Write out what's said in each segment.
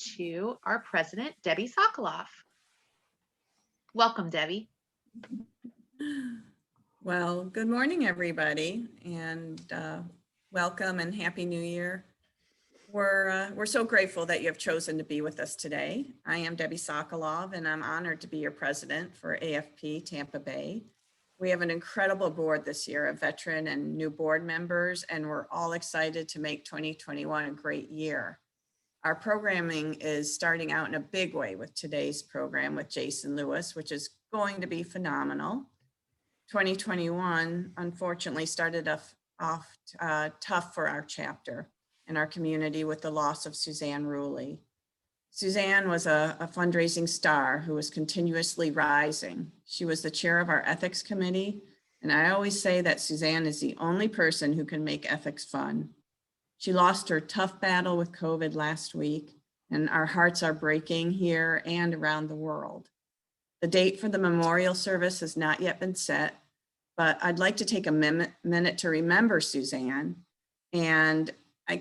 to our president, Debbie Sokoloff. Welcome, Debbie. Well, good morning, everybody, and welcome and Happy New Year. We're so grateful that you have chosen to be with us today. I am Debbie Sokoloff, and I'm honored to be your president for AFP Tampa Bay. We have an incredible board this year of veteran and new board members, and we're all excited to make 2021 a great year. Our programming is starting out in a big way with today's program with Jason Lewis, which is going to be phenomenal. 2021, unfortunately, started off tough for our chapter and our community with the loss of Suzanne Ruley. Suzanne was a fundraising star who was continuously rising. She was the chair of our ethics committee, and I always say that Suzanne is the only person who can make ethics fun. She lost her tough battle with COVID last week, and our hearts are breaking here and around the world. The date for the memorial service has not yet been set, but I'd like to take a minute to remember Suzanne. And I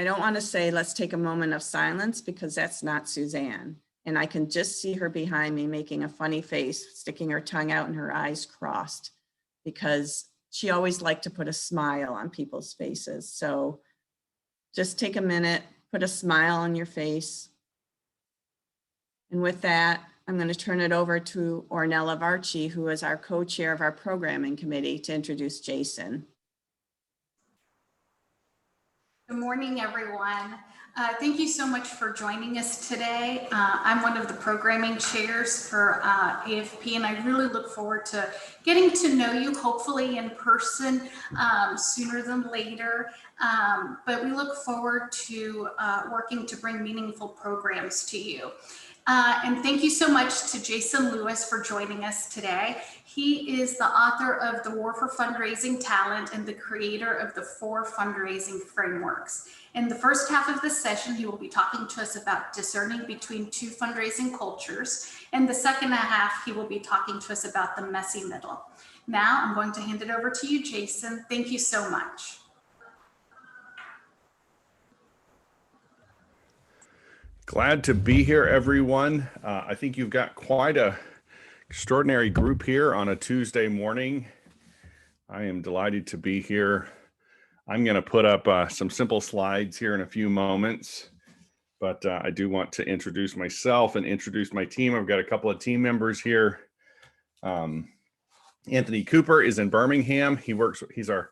don't want to say let's take a moment of silence, because that's not Suzanne. And I can just see her behind me making a funny face, sticking her tongue out and her eyes crossed, because she always liked to put a smile on people's faces. So just take a minute, put a smile on your face. And with that, I'm going to turn it over to Ornella Varchi, who is our co-chair of our programming committee, to introduce Jason. Good morning, everyone. Thank you so much for joining us today. I'm one of the programming chairs for AFP, and I really look forward to getting to know you, hopefully in person sooner than later. But we look forward to working to bring meaningful programs to you. And thank you so much to Jason Lewis for joining us today. He is the author of The War for Fundraising Talent and the creator of the 4 fundraising frameworks. In the first half of this session, he will be talking to us about discerning between 2 fundraising cultures. And the second half, he will be talking to us about the messy middle. Now I'm going to hand it over to you, Jason. Thank you so much. Glad to be here, everyone. I think you've got quite an extraordinary group here on a Tuesday morning. I am delighted to be here. I'm going to put up some simple slides here in a few moments, but I do want to introduce myself and introduce my team. I've got a couple of team members here. Anthony Cooper is in Birmingham. He's our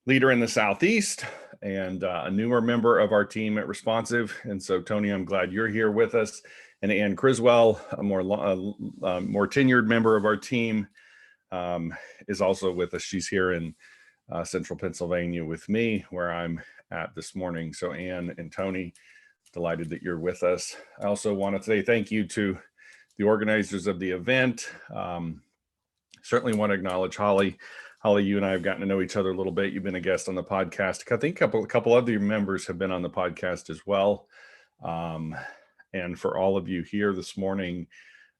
leader in the Southeast and a newer member of our team at Responsive. And so, Tony, I'm glad you're here with us. And Ann Criswell, a more tenured member of our team, is also with us. She's here in Central Pennsylvania with me, where I'm at this morning. So Ann and Tony, delighted that you're with us. I also want to say thank you to the organizers of the event. Certainly want to acknowledge Holly. Holly, you and I have gotten to know each other a little bit. You've been a guest on the podcast. I think a couple other members have been on the podcast as well. And for all of you here this morning,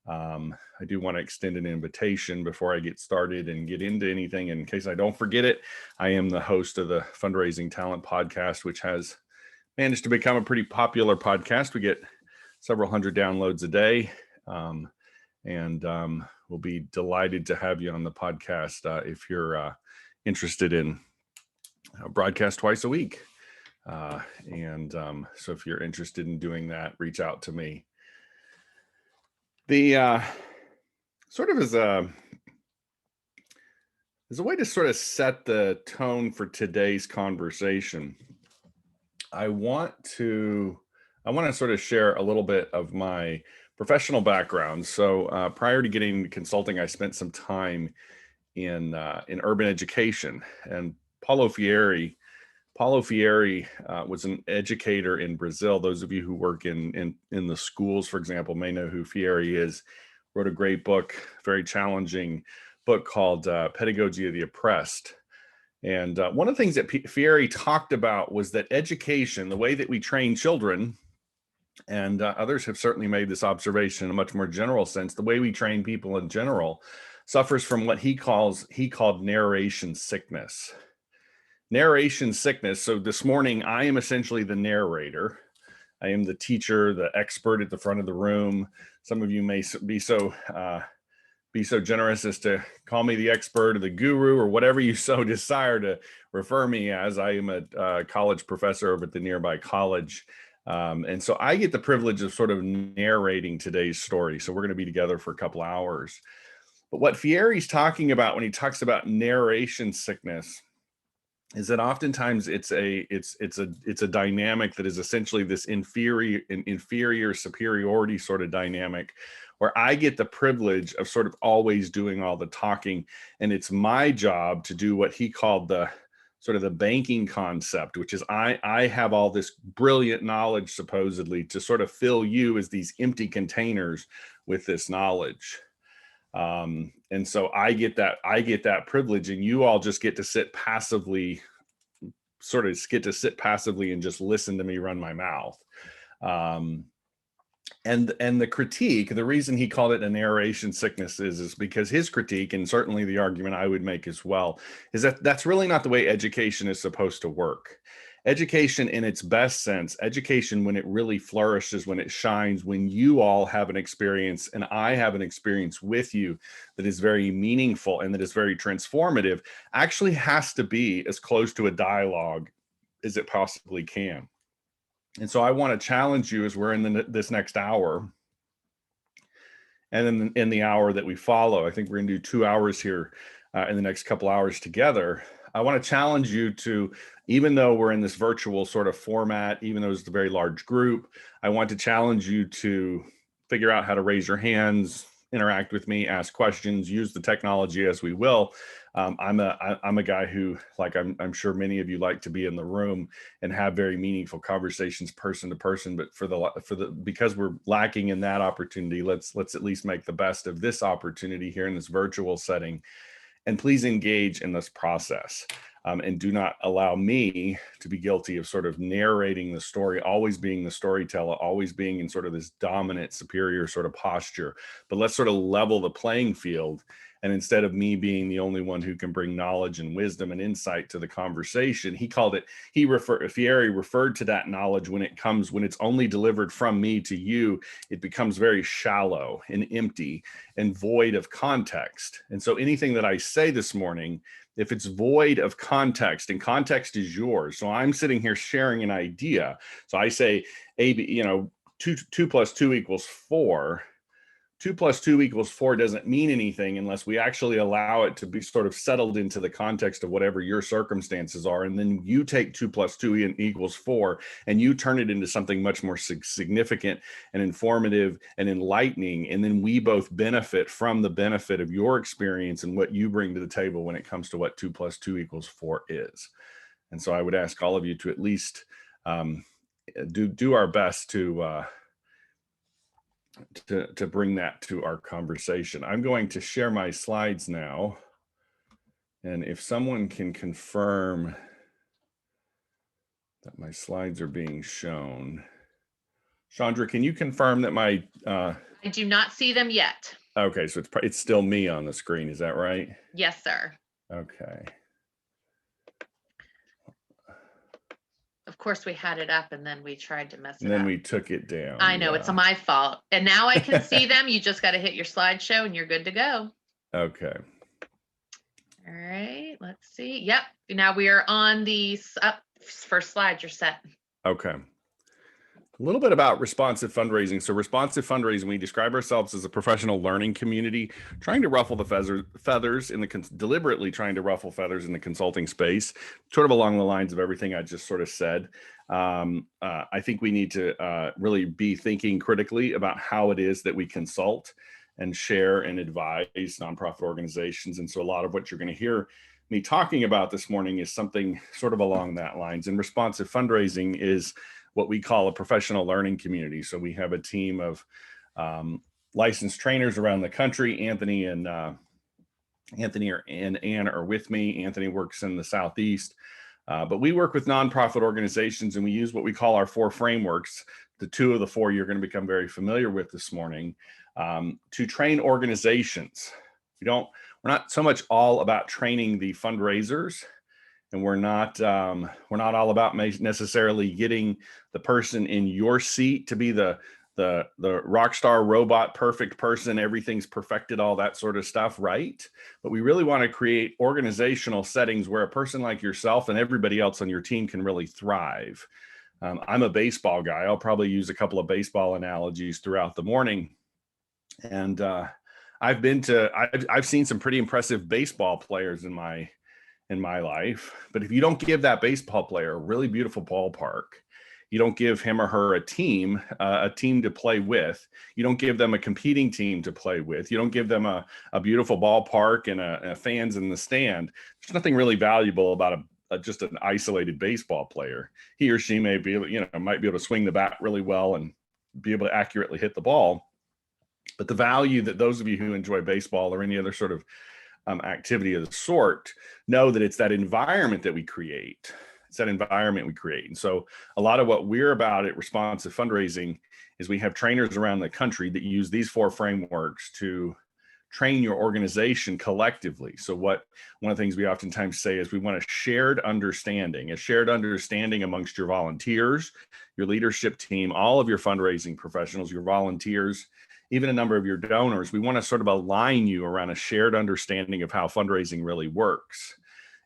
I do want to extend an invitation before I get started and get into anything. In case I don't forget it, I am the host of the Fundraising Talent Podcast, which has managed to become a pretty popular podcast. We get several hundred downloads a day. We'll be delighted to have you on the podcast if you're interested in broadcast twice a week. So if you're interested in doing that, reach out to me. The sort of as a way to sort of set the tone for today's conversation, I want to sort of share a little bit of my professional background. So prior to getting into consulting, I spent some time in urban education. And Paulo Freire was an educator in Brazil. Those of you who work in the schools, for example, may know who Freire is. Wrote a great book, very challenging book called Pedagogy of the Oppressed. And one of the things that Freire talked about was that education, the way that we train children, and others have certainly made this observation in a much more general sense, the way we train people in general suffers from what he called narration sickness. Narration sickness. So this morning, I am essentially the narrator. I am the teacher, the expert at the front of the room. Some of you may be so generous as to call me the expert or the guru or whatever you so desire to refer me as. I am a college professor over at the nearby college. And so I get the privilege of sort of narrating today's story. So we're going to be together for a couple hours. But what Fieri's talking about when he talks about narration sickness is that oftentimes it's a dynamic that is essentially this inferior superiority sort of dynamic, where I get the privilege of sort of always doing all the talking, and it's my job to do what he called the sort of the banking concept, which is I have all this brilliant knowledge supposedly to sort of fill you as these empty containers with this knowledge. And so I get that privilege, and you all just get to sit passively and just listen to me run my mouth. And the critique, the reason he called it a narration sickness is because his critique, and certainly the argument I would make as well, is that that's really not the way education is supposed to work. Education in its best sense, education when it really flourishes, when it shines, when you all have an experience and I have an experience with you that is very meaningful and that is very transformative, actually has to be as close to a dialogue as it possibly can. And so I want to challenge you as we're in this next hour, and then in the hour that we follow, I think we're going to do 2 hours here in the next couple hours together. I want to challenge you to, even though we're in this virtual sort of format, even though it's a very large group, I want to challenge you to figure out how to raise your hands, interact with me, ask questions, use the technology as we will. I'm a guy who, like I'm sure many of you like to be in the room and have very meaningful conversations person to person. But because we're lacking in that opportunity, let's at least make the best of this opportunity here in this virtual setting. And please engage in this process. And do not allow me to be guilty of sort of narrating the story, always being the storyteller, always being in sort of this dominant, superior sort of posture. But let's sort of level the playing field. And instead of me being the only one who can bring knowledge and wisdom and insight to the conversation, Fieri referred to that knowledge when it's only delivered from me to you, it becomes very shallow and empty and void of context. And so anything that I say this morning, if it's void of context, and context is yours. So I'm sitting here sharing an idea. So I say, two plus two equals 4. 2 plus 2 equals 4 doesn't mean anything unless we actually allow it to be sort of settled into the context of whatever your circumstances are. And then you take 2 plus 2 equals 4 and you turn it into something much more significant and informative and enlightening. And then we both benefit from the benefit of your experience and what you bring to the table when it comes to what 2 plus 2 equals 4 is. And so I would ask all of you to at least do our best to bring that to our conversation. I'm going to share my slides now. And if someone can confirm that my slides are being shown. Chandra, can you confirm that my... I do not see them yet. Okay, so it's still me on the screen, is that right? Yes, sir. Okay. Of course, we had it up and then we tried to mess it up. And then we took it down. I know, it's my fault. And now I can see them. You just got to hit your slideshow and you're good to go. Okay. All right, let's see. Yep. Now we are on the first slide. You're set. Okay. A little bit about responsive fundraising. So responsive fundraising, we describe ourselves as a professional learning community, trying to ruffle the feathers deliberately trying to ruffle feathers in the consulting space, sort of along the lines of everything I just sort of said. I think we need to really be thinking critically about how it is that we consult and share and advise nonprofit organizations. And so a lot of what you're going to hear me talking about this morning is something sort of along that lines. And responsive fundraising is what we call a professional learning community. So we have a team of licensed trainers around the country. Anthony and Ann are with me. Anthony works in the Southeast, but we work with nonprofit organizations and we use what we call our 4 frameworks, the 2 of the 4 you're going to become very familiar with this morning, to train organizations. We're not so much all about training the fundraisers and we're not all about necessarily getting the person in your seat to be the rock star robot, perfect person, everything's perfected, all that sort of stuff, right? But we really want to create organizational settings where a person like yourself and everybody else on your team can really thrive. I'm a baseball guy. I'll probably use a couple of baseball analogies throughout the morning. And I've seen some pretty impressive baseball players in my life. But if you don't give that baseball player a really beautiful ballpark, you don't give him or her a team to play with, you don't give them a competing team to play with, you don't give them a beautiful ballpark and fans in the stand, there's nothing really valuable about just an isolated baseball player. He or she may be, might be able to swing the bat really well and be able to accurately hit the ball. But the value that those of you who enjoy baseball or any other sort of activity of the sort know that it's that environment that we create. It's that environment we create. And so a lot of what we're about at Responsive Fundraising is we have trainers around the country that use these 4 frameworks to train your organization collectively. So one of the things we oftentimes say is we want a shared understanding amongst your volunteers, your leadership team, all of your fundraising professionals, your volunteers, even a number of your donors. We want to sort of align you around a shared understanding of how fundraising really works.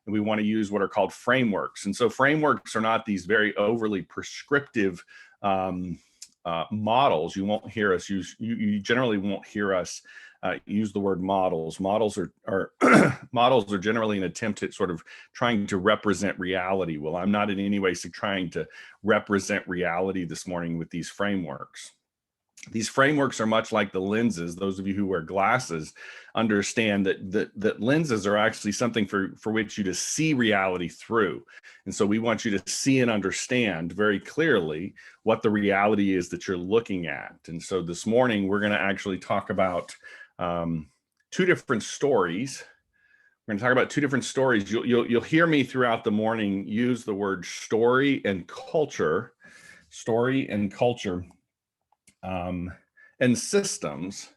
And we want to use what are called frameworks. And so frameworks are not these very overly prescriptive models. You won't hear us use, you generally won't hear us use the word models. Models are models are generally an attempt at sort of trying to represent reality. Well, I'm not in any way trying to represent reality this morning with these frameworks. These frameworks are much like the lenses. Those of you who wear glasses understand that lenses are actually something for which you to see reality through. And so we want you to see and understand very clearly what the reality is that you're looking at. And so this morning, we're going to actually talk about 2 different stories. We're going to talk about 2 different stories. You'll hear me throughout the morning use the word story and culture, and systems,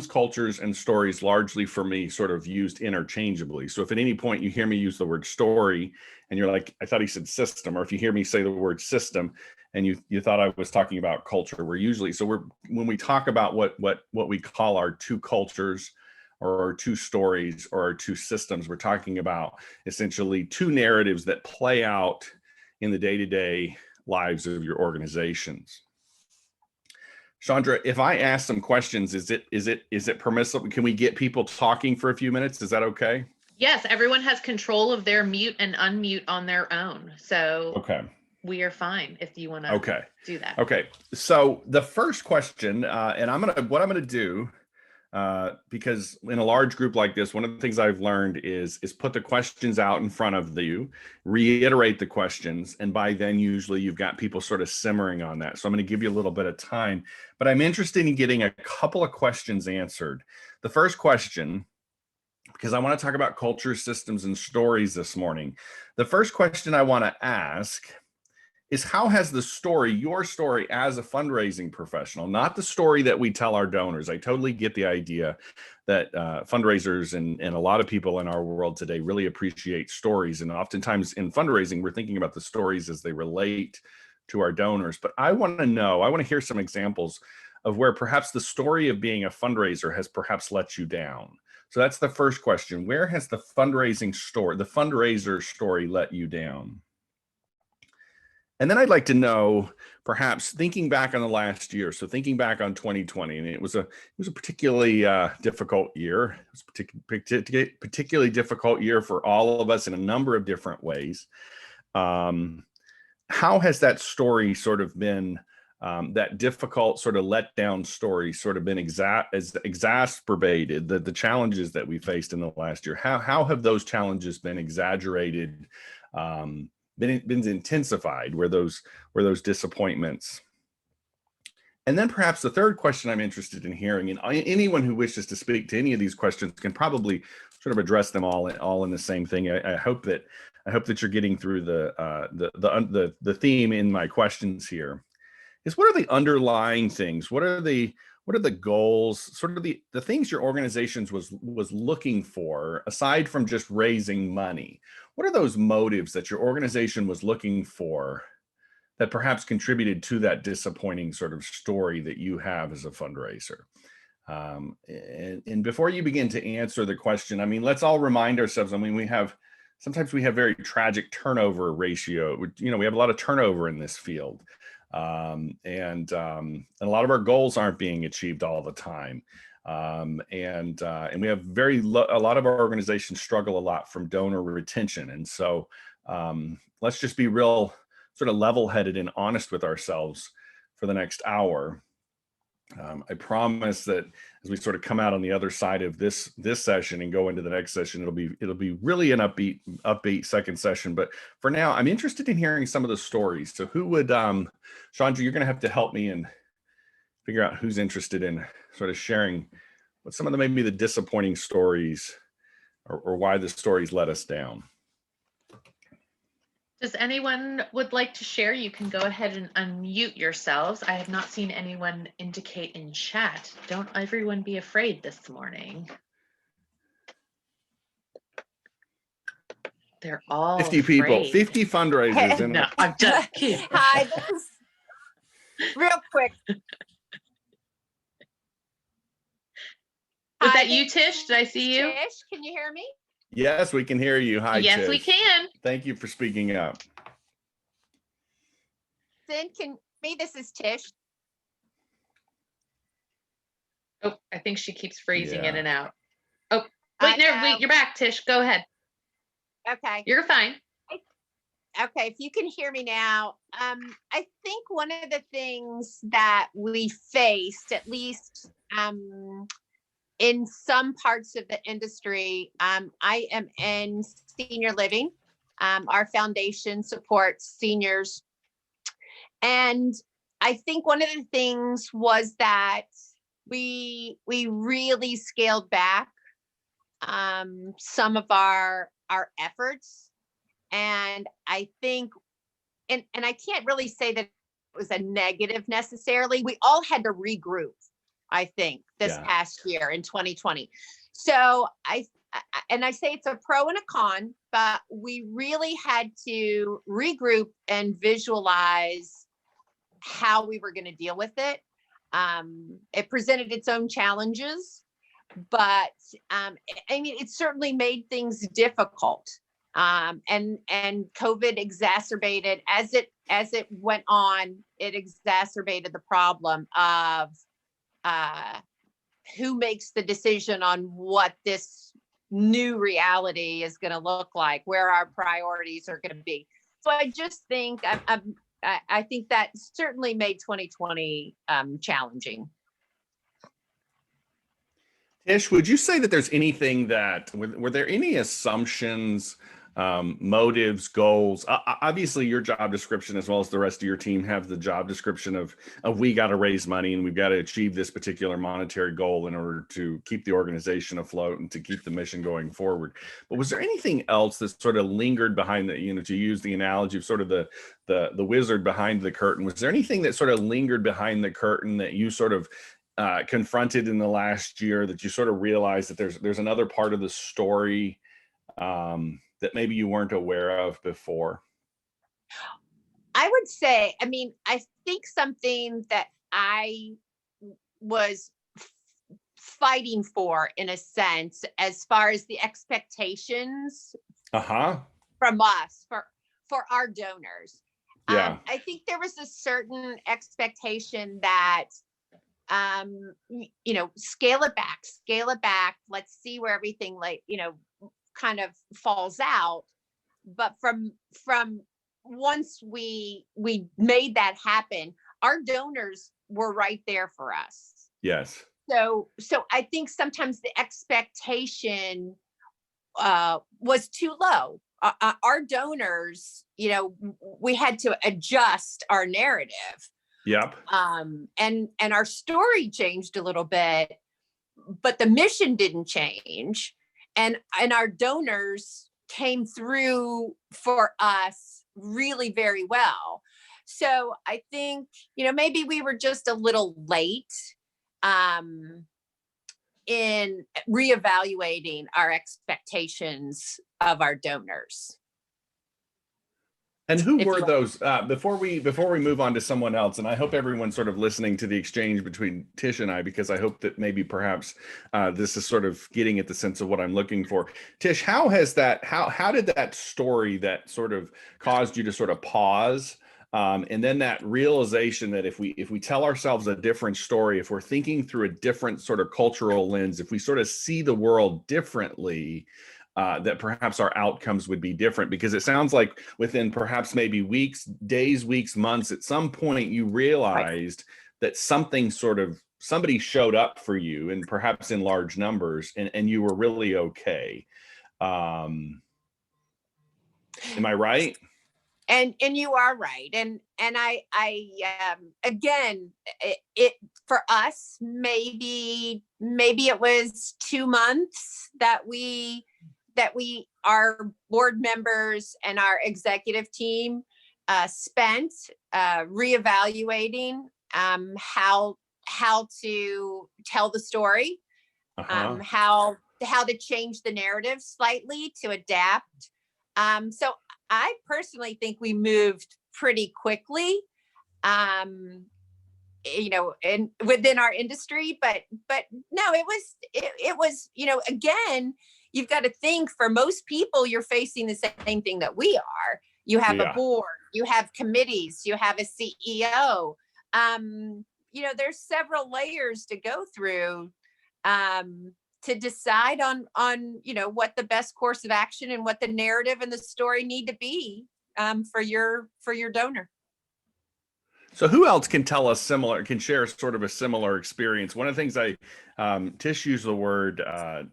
cultures, and stories largely for me sort of used interchangeably. So if at any point you hear me use the word story and you're like, I thought he said system, or if you hear me say the word system and you thought I was talking about culture, when we talk about what we call our 2 cultures or our 2 stories or our 2 systems, we're talking about essentially 2 narratives that play out in the day-to-day lives of your organizations. Chandra, if I ask some questions, is it permissible? Can we get people talking for a few minutes? Is that okay? Yes, everyone has control of their mute and unmute on their own. So okay, we are fine if you want to do that. Okay. So the first question, and what I'm gonna do, because in a large group like this, one of the things I've learned is put the questions out in front of you, reiterate the questions, and by then usually you've got people sort of simmering on that. So I'm going to give you a little bit of time, but I'm interested in getting a couple of questions answered. The first question, because I want to talk about culture, systems, and stories this morning. The first question I want to ask is, how has your story as a fundraising professional, not the story that we tell our donors. I totally get the idea that fundraisers and a lot of people in our world today really appreciate stories. And oftentimes in fundraising, we're thinking about the stories as they relate to our donors. But I want to hear some examples of where perhaps the story of being a fundraiser has perhaps let you down. So that's the first question. Where has the fundraiser story let you down? And then I'd like to know, perhaps thinking back on the last year, so thinking back on 2020, and it was a particularly difficult year. It was a particularly difficult year for all of us in a number of different ways. How has that story sort of been, that difficult sort of letdown story sort of been exacerbated, the challenges that we faced in the last year? How have those challenges been exaggerated, been intensified? Were those disappointments? And then perhaps the third question I'm interested in hearing, and anyone who wishes to speak to any of these questions can probably sort of address them all in the same thing. I hope that you're getting through the theme in my questions here. Is what are the underlying things? What are the what are the goals, sort of the things your organizations was looking for, aside from just raising money? What are those motives that your organization was looking for that perhaps contributed to that disappointing sort of story that you have as a fundraiser? And before you begin to answer the question, I mean, let's all remind ourselves, I mean, sometimes we have very tragic turnover ratio. You know, we have a lot of turnover in this field. And a lot of our goals aren't being achieved all the time. And we have a lot of our organizations struggle a lot from donor retention. And so let's just be real sort of level-headed and honest with ourselves for the next hour. I promise that as we sort of come out on the other side of this session and go into the next session, it'll be really an upbeat second session. But for now, I'm interested in hearing some of the stories. So who would, Chandra, you're going to have to help me and figure out who's interested in sort of sharing what some of the maybe the disappointing stories or why the stories let us down. Does anyone would like to share? You can go ahead and unmute yourselves. I have not seen anyone indicate in chat. Don't everyone be afraid this morning. They're all 50 people, afraid. 50 fundraisers. No, I'm just kidding. Hi, this is real quick. Was Hi, that you, Tish? Did I see you? Tish, can you hear me? Yes, we can hear you. Hi, Yes, Tish. we can. Thank you for speaking up. This is Tish. Oh, I think she keeps freezing in Yeah. and out. Oh, wait, no, wait, you're back, Tish. Go ahead. Okay. You're fine. Okay, if you can hear me now, I think one of the things that we faced, at least in some parts of the industry, I am in senior living. Our foundation supports seniors. And I think one of the things was that we really scaled back some of our efforts. And I think, and I can't really say that it was a negative necessarily. We all had to regroup, I think, this past year in 2020. So I say it's a pro and a con, but we really had to regroup and visualize how we were going to deal with it. It presented its own challenges, but I mean, it certainly made things difficult. And COVID exacerbated as it went on. It exacerbated the problem of who makes the decision on what this new reality is going to look like, where our priorities are going to be. So I just think I think that certainly made 2020 challenging. Tish, would you say that there's anything that, were there any assumptions, motives, goals? Obviously, your job description, as well as the rest of your team, have the job description of we got to raise money and we've got to achieve this particular monetary goal in order to keep the organization afloat and to keep the mission going forward. But was there anything else that sort of lingered behind the, to use the analogy of sort of the wizard behind the curtain? Was there anything that sort of lingered behind the curtain that you sort of confronted in the last year, that you sort of realized that there's another part of the story that maybe you weren't aware of before? I would say, I mean, I think something that I was fighting for, in a sense, as far as the expectations from us for our donors. Yeah. I think there was a certain expectation that scale it back. Let's see where everything kind of falls out. But from once we made that happen, our donors were right there for us. Yes. So I think sometimes the expectation was too low. Our donors, we had to adjust our narrative. Yep. And our story changed a little bit, but the mission didn't change. And our donors came through for us really very well. So I think, maybe we were just a little late in reevaluating our expectations of our donors. And who If were you- those, before we move on to someone else, and I hope everyone's sort of listening to the exchange between Tish and I, because I hope that maybe perhaps this is sort of getting at the sense of what I'm looking for. Tish, how did that story that sort of caused you to sort of pause, and then that realization that if we tell ourselves a different story, if we're thinking through a different sort of cultural lens, if we sort of see the world differently, that perhaps our outcomes would be different? Because it sounds like within perhaps maybe days, weeks, months, at some point you realized that somebody showed up for you, and perhaps in large numbers, and you were really okay. Am I right? And you are right. And I again, it for us, maybe it was 2 months that our board members and our executive team spent reevaluating how to tell the story, how to change the narrative slightly to adapt. So I personally think we moved pretty quickly, and within our industry, but no, it was, again, you've got to think, for most people, you're facing the same thing that we are. You have a board, you have committees, you have a CEO. There's several layers to go through to decide on what the best course of action and what the narrative and the story need to be for your donor. So who else can share sort of a similar experience? One of the things Tish used the word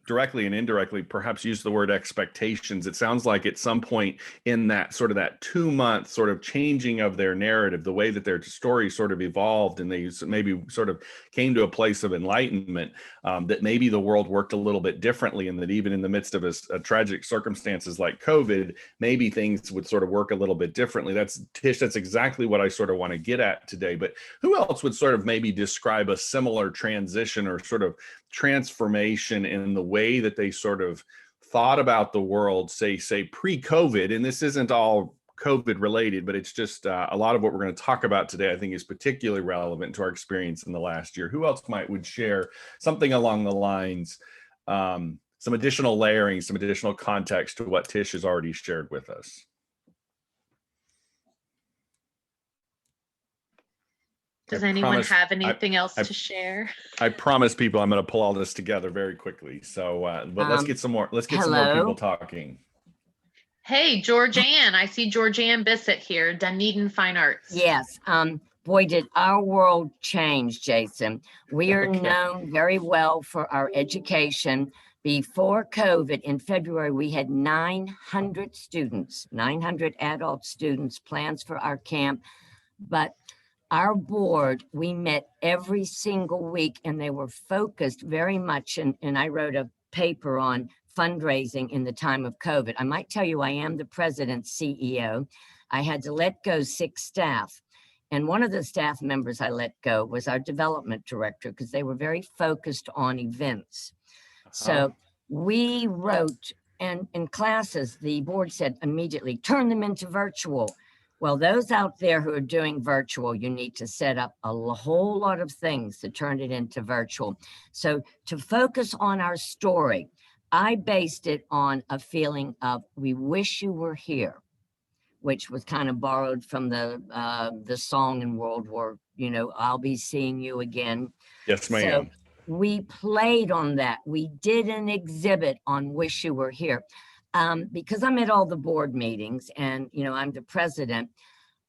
directly and indirectly, perhaps used the word expectations. It sounds like at some point in that 2-month sort of changing of their narrative, the way that their story sort of evolved, and they maybe sort of came to a place of enlightenment, that maybe the world worked a little bit differently, and that even in the midst of a tragic circumstances like COVID, maybe things would sort of work a little bit differently. Tish, that's exactly what I sort of want to get at today. But who else would sort of maybe describe a similar transition or sort of transformation in the way that they sort of thought about the world, say pre-COVID? And this isn't all COVID related, but it's just a lot of what we're going to talk about today, I think, is particularly relevant to our experience in the last year. Who else would share something along the lines, some additional layering, some additional context to what Tish has already shared with us? Does anyone have anything else to share? I promise people I'm going to pull all this together very quickly. So, but let's get some more people talking. Hey, Georgianne. I see Georgianne Bissett here, Dunedin Fine Arts. Yes. Boy, did our world change, Jason. We are known very well for our education. Before COVID, in February, we had 900 students, 900 adult students, plans for our camp. But our board, we met every single week, and they were focused very much. And I wrote a paper on fundraising in the time of COVID. I might tell you, I am the president's CEO. I had to let go 6 staff. And one of the staff members I let go was our development director, because they were very focused on events. So we wrote, and in classes, the board said immediately, turn them into virtual. Well, those out there who are doing virtual, you need to set up a whole lot of things to turn it into virtual. So to focus on our story, I based it on a feeling of, we wish you were here, which was kind of borrowed from the song in World War, I'll be seeing you again. Yes, ma'am. So we played on that. We did an exhibit on Wish You Were Here. Because I'm at all the board meetings and, I'm the president,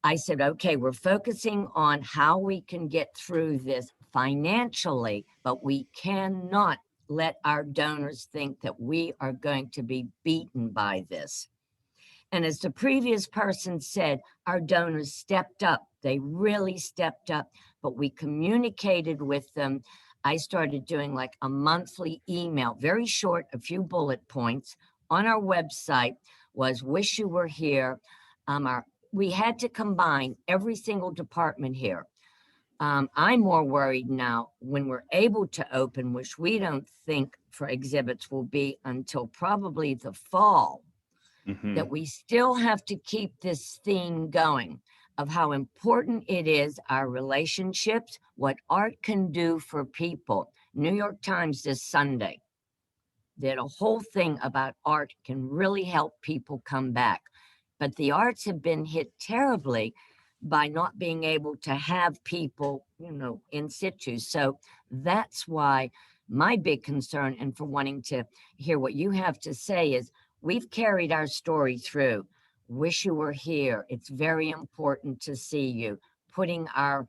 I said, okay, we're focusing on how we can get through this financially, but we cannot let our donors think that we are going to be beaten by this. And as the previous person said, our donors stepped up. They really stepped up, but we communicated with them. I started doing like a monthly email, very short, a few bullet points. On our website was Wish You Were Here. We had to combine every single department here. I'm more worried now when we're able to open, which we don't think for exhibits will be until probably the fall, Mhm. that we still have to keep this theme going of how important it is, our relationships, what art can do for people. New York Times this Sunday did a whole thing about art can really help people come back. But the arts have been hit terribly by not being able to have people, in situ. So that's why my big concern, and for wanting to hear what you have to say, is we've carried our story through. Wish you were here. It's very important to see you. Putting our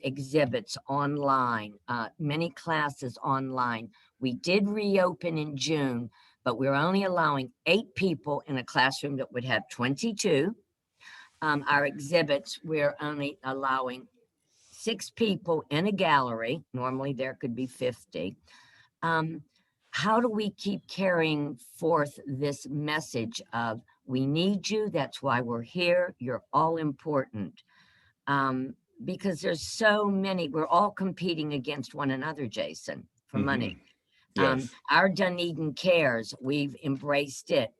exhibits online, many classes online. We did reopen in June, but we're only allowing 8 people in a classroom that would have 22. Our exhibits, we're only allowing 6 people in a gallery. Normally there could be 50. How do we keep carrying forth this message of we need you, that's why we're here, you're all important? Because there's so many, we're all competing against one another, Jason, for money. Yes. Our Dunedin Cares, we've embraced it,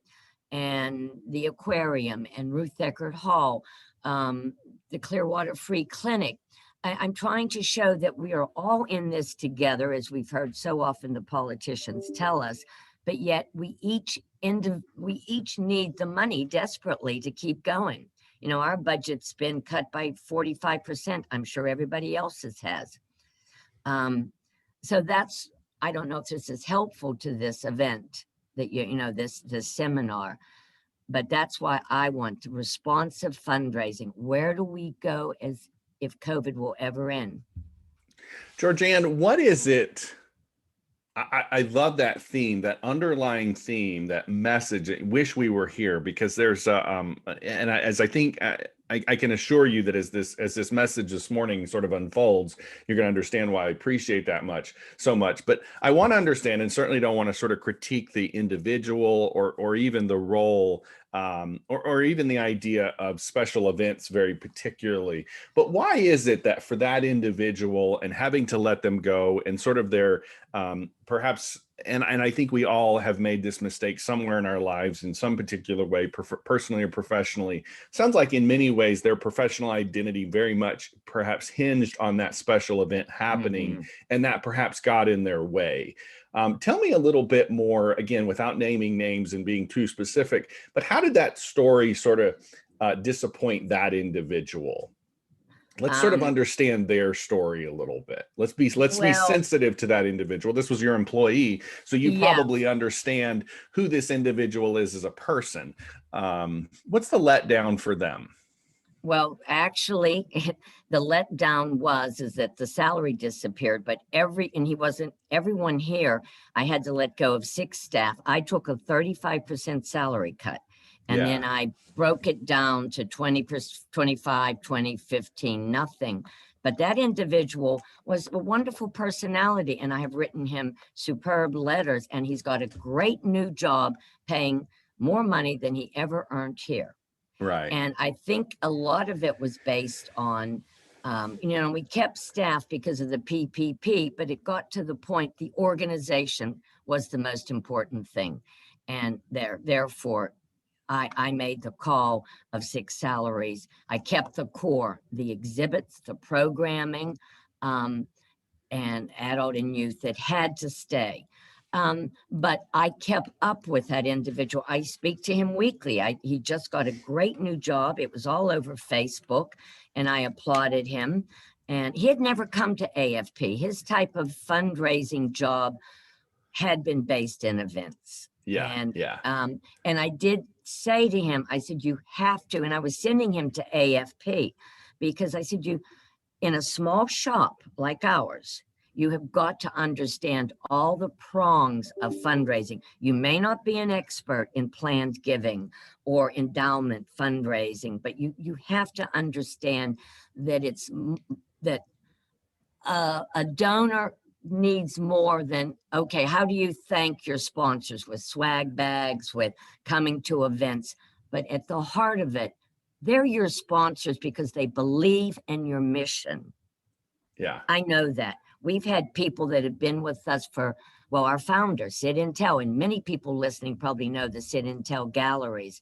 and the aquarium and Ruth Eckerd Hall, the Clearwater Free Clinic. I'm trying to show that we are all in this together, as we've heard so often the politicians tell us, but yet we each need the money desperately to keep going. Our budget's been cut by 45%. I'm sure everybody else's has. So that's, I don't know if this is helpful to this event that this seminar, but that's why I want responsive fundraising. Where do we go as if COVID will ever end? Georgianne, what is it? I love that theme, that underlying theme, that message. I wish we were here, because there's as I think I can assure you that as this message this morning sort of unfolds, you're going to understand why I appreciate that so much. But I want to understand, and certainly don't want to sort of critique the individual or even the role, or even the idea of special events very particularly. But why is it that for that individual and having to let them go and sort of their perhaps, and I think we all have made this mistake somewhere in our lives in some particular way, personally or professionally. Sounds like in many ways their professional identity very much perhaps hinged on that special event happening, and that perhaps got in their way. Tell me a little bit more, again, without naming names and being too specific, but how did that story sort of disappoint that individual? Let's sort of understand their story a little bit. Let's be sensitive to that individual. This was your employee, so you probably understand who this individual is as a person. What's the letdown for them? Well, actually, the letdown is that the salary disappeared, but everyone here, I had to let go of 6 staff. I took a 35% salary cut. And then I broke it down to 20%, 25, 20, 15, nothing. But that individual was a wonderful personality, and I have written him superb letters, and he's got a great new job paying more money than he ever earned here. Right. And I think a lot of it was based on, we kept staff because of the PPP, but it got to the point the organization was the most important thing. And therefore, I made the call of 6 salaries. I kept the core, the exhibits, the programming, and adult and youth that had to stay. But I kept up with that individual. I speak to him weekly. He just got a great new job. It was all over Facebook, and I applauded him. And he had never come to AFP. His type of fundraising job had been based in events. And I did say to him, I said, you have to, and I was sending him to AFP because I said, in a small shop like ours, you have got to understand all the prongs of fundraising. You may not be an expert in planned giving or endowment fundraising, but you have to understand that a donor needs more than, okay, how do you thank your sponsors with swag bags, with coming to events? But at the heart of it, they're your sponsors because they believe in your mission. Yeah. I know that. We've had people that have been with us for, well, our founder, Sit and Tell, and many people listening probably know the Sit and Tell galleries.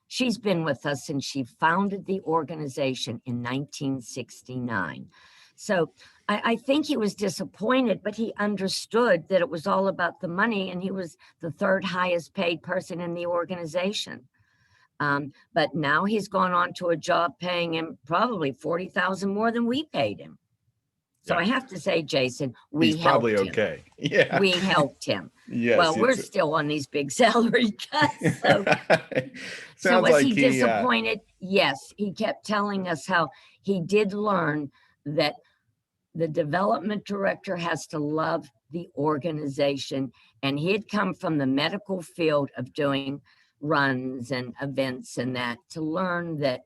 She's been with us since she founded the organization in 1969. So I think he was disappointed, but he understood that it was all about the money, and he was the third highest paid person in the organization. But now he's gone on to a job paying him probably $40,000 more than we paid him. So Yeah. I have to say, Jason, He's we probably helped him. okay. Yeah. We helped him. Yes. Well, we're still on these big salary cuts. So, Sounds was like he disappointed? Yes. He kept telling us how he did learn that the development director has to love the organization. And he had come from the medical field of doing runs and events and that to learn that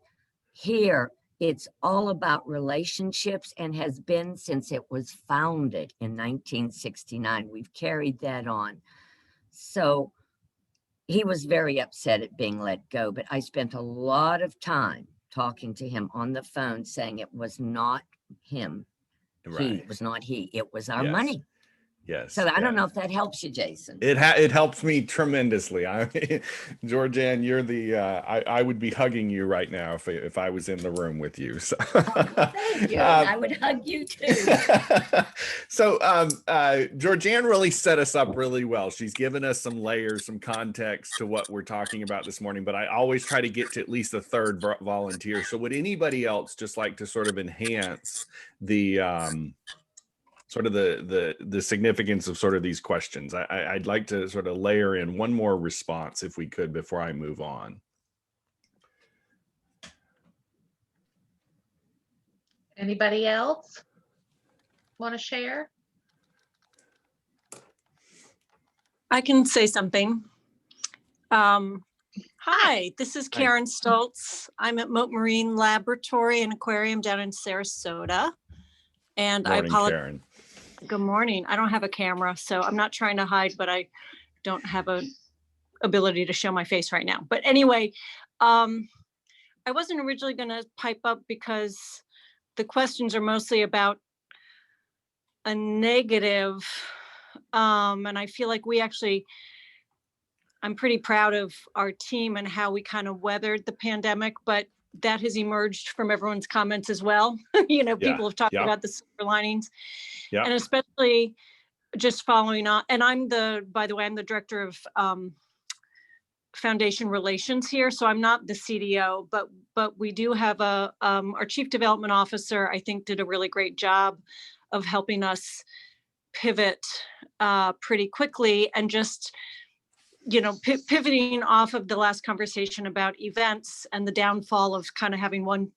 here it's all about relationships, and has been since it was founded in 1969. We've carried that on. So he was very upset at being let go, but I spent a lot of time talking to him on the phone saying it was not him. Right. He was not he. It was our Yes. money. Yes. So I don't yeah. know if that helps you, Jason. It helps me tremendously. Georgianne, you're the I would be hugging you right now if I was in the room with you. So Thank you. I would hug you too. So Georgianne really set us up really well. She's given us some layers, some context to what we're talking about this morning, but I always try to get to at least a third volunteer. So would anybody else just like to sort of enhance the sort of the significance of sort of these questions? I'd like to sort of layer in one more response if we could before I move on. Anybody else want to share? I can say something. Hi, this is Karen Stoltz. I'm at Moat Marine Laboratory and Aquarium down in Sarasota. And Morning, I apologize. Karen. Good morning. I don't have a camera, so I'm not trying to hide, but I don't have a ability to show my face right now. But anyway, I wasn't originally going to pipe up because the questions are mostly about a negative. And I feel like I'm pretty proud of our team and how we kind of weathered the pandemic, but that has emerged from everyone's comments as well. People have talked about the silver linings. Yeah. And especially just following on, and by the way, I'm the director of foundation relations here. So I'm not the CDO, but we do have our chief development officer, I think, did a really great job of helping us pivot pretty quickly, and just, pivoting off of the last conversation about events and the downfall of kind of having one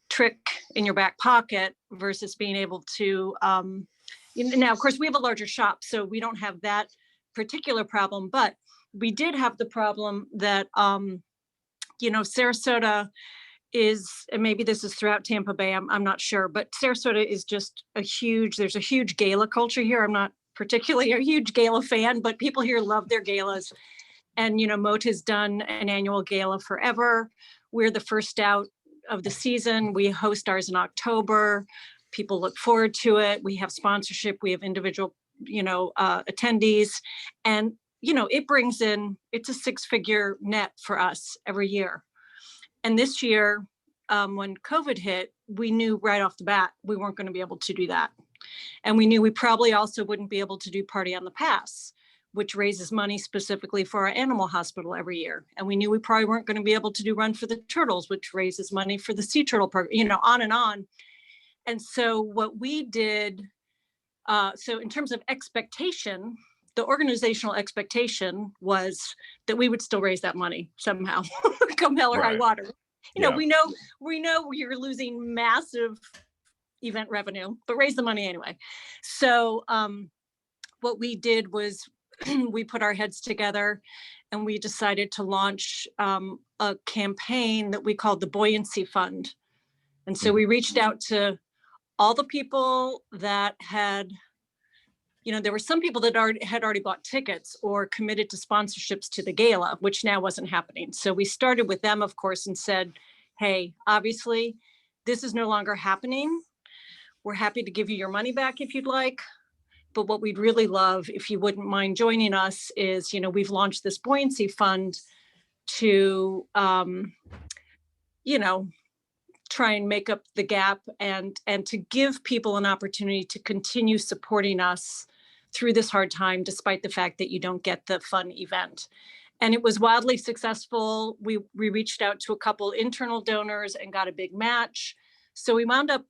trick in your back pocket versus being able to, now, of course, we have a larger shop, so we don't have that particular problem, but we did have the problem that, Sarasota is, and maybe this is throughout Tampa Bay, I'm not sure, but Sarasota is just there's a huge gala culture here. I'm not particularly a huge gala fan, but people here love their galas. And, Moat has done an annual gala forever. We're the first out of the season. We host ours in October. People look forward to it. We have sponsorship. We have individual, attendees. And, it brings in, it's a 6-figure net for us every year. And this year, when COVID hit, we knew right off the bat, we weren't going to be able to do that. And we knew we probably also wouldn't be able to do Party on the Pass, which raises money specifically for our animal hospital every year. And we knew we probably weren't going to be able to do Run for the Turtles, which raises money for the sea turtle program, on and on. And so what we did, so in terms of expectation, the organizational expectation was that we would still raise that money somehow, come hell or high water. We know you're losing massive event revenue, but raise the money anyway. So what we did was we put our heads together and we decided to launch a campaign that we called the Buoyancy Fund. And so we reached out to all the people that had, there were some people that had already bought tickets or committed to sponsorships to the gala, which now wasn't happening. So we started with them, of course, and said, hey, obviously, this is no longer happening. We're happy to give you your money back if you'd like. But what we'd really love, if you wouldn't mind joining us, is, we've launched this buoyancy fund to, try and make up the gap and to give people an opportunity to continue supporting us through this hard time, despite the fact that you don't get the fun event. And it was wildly successful. We reached out to a couple internal donors and got a big match. So we wound up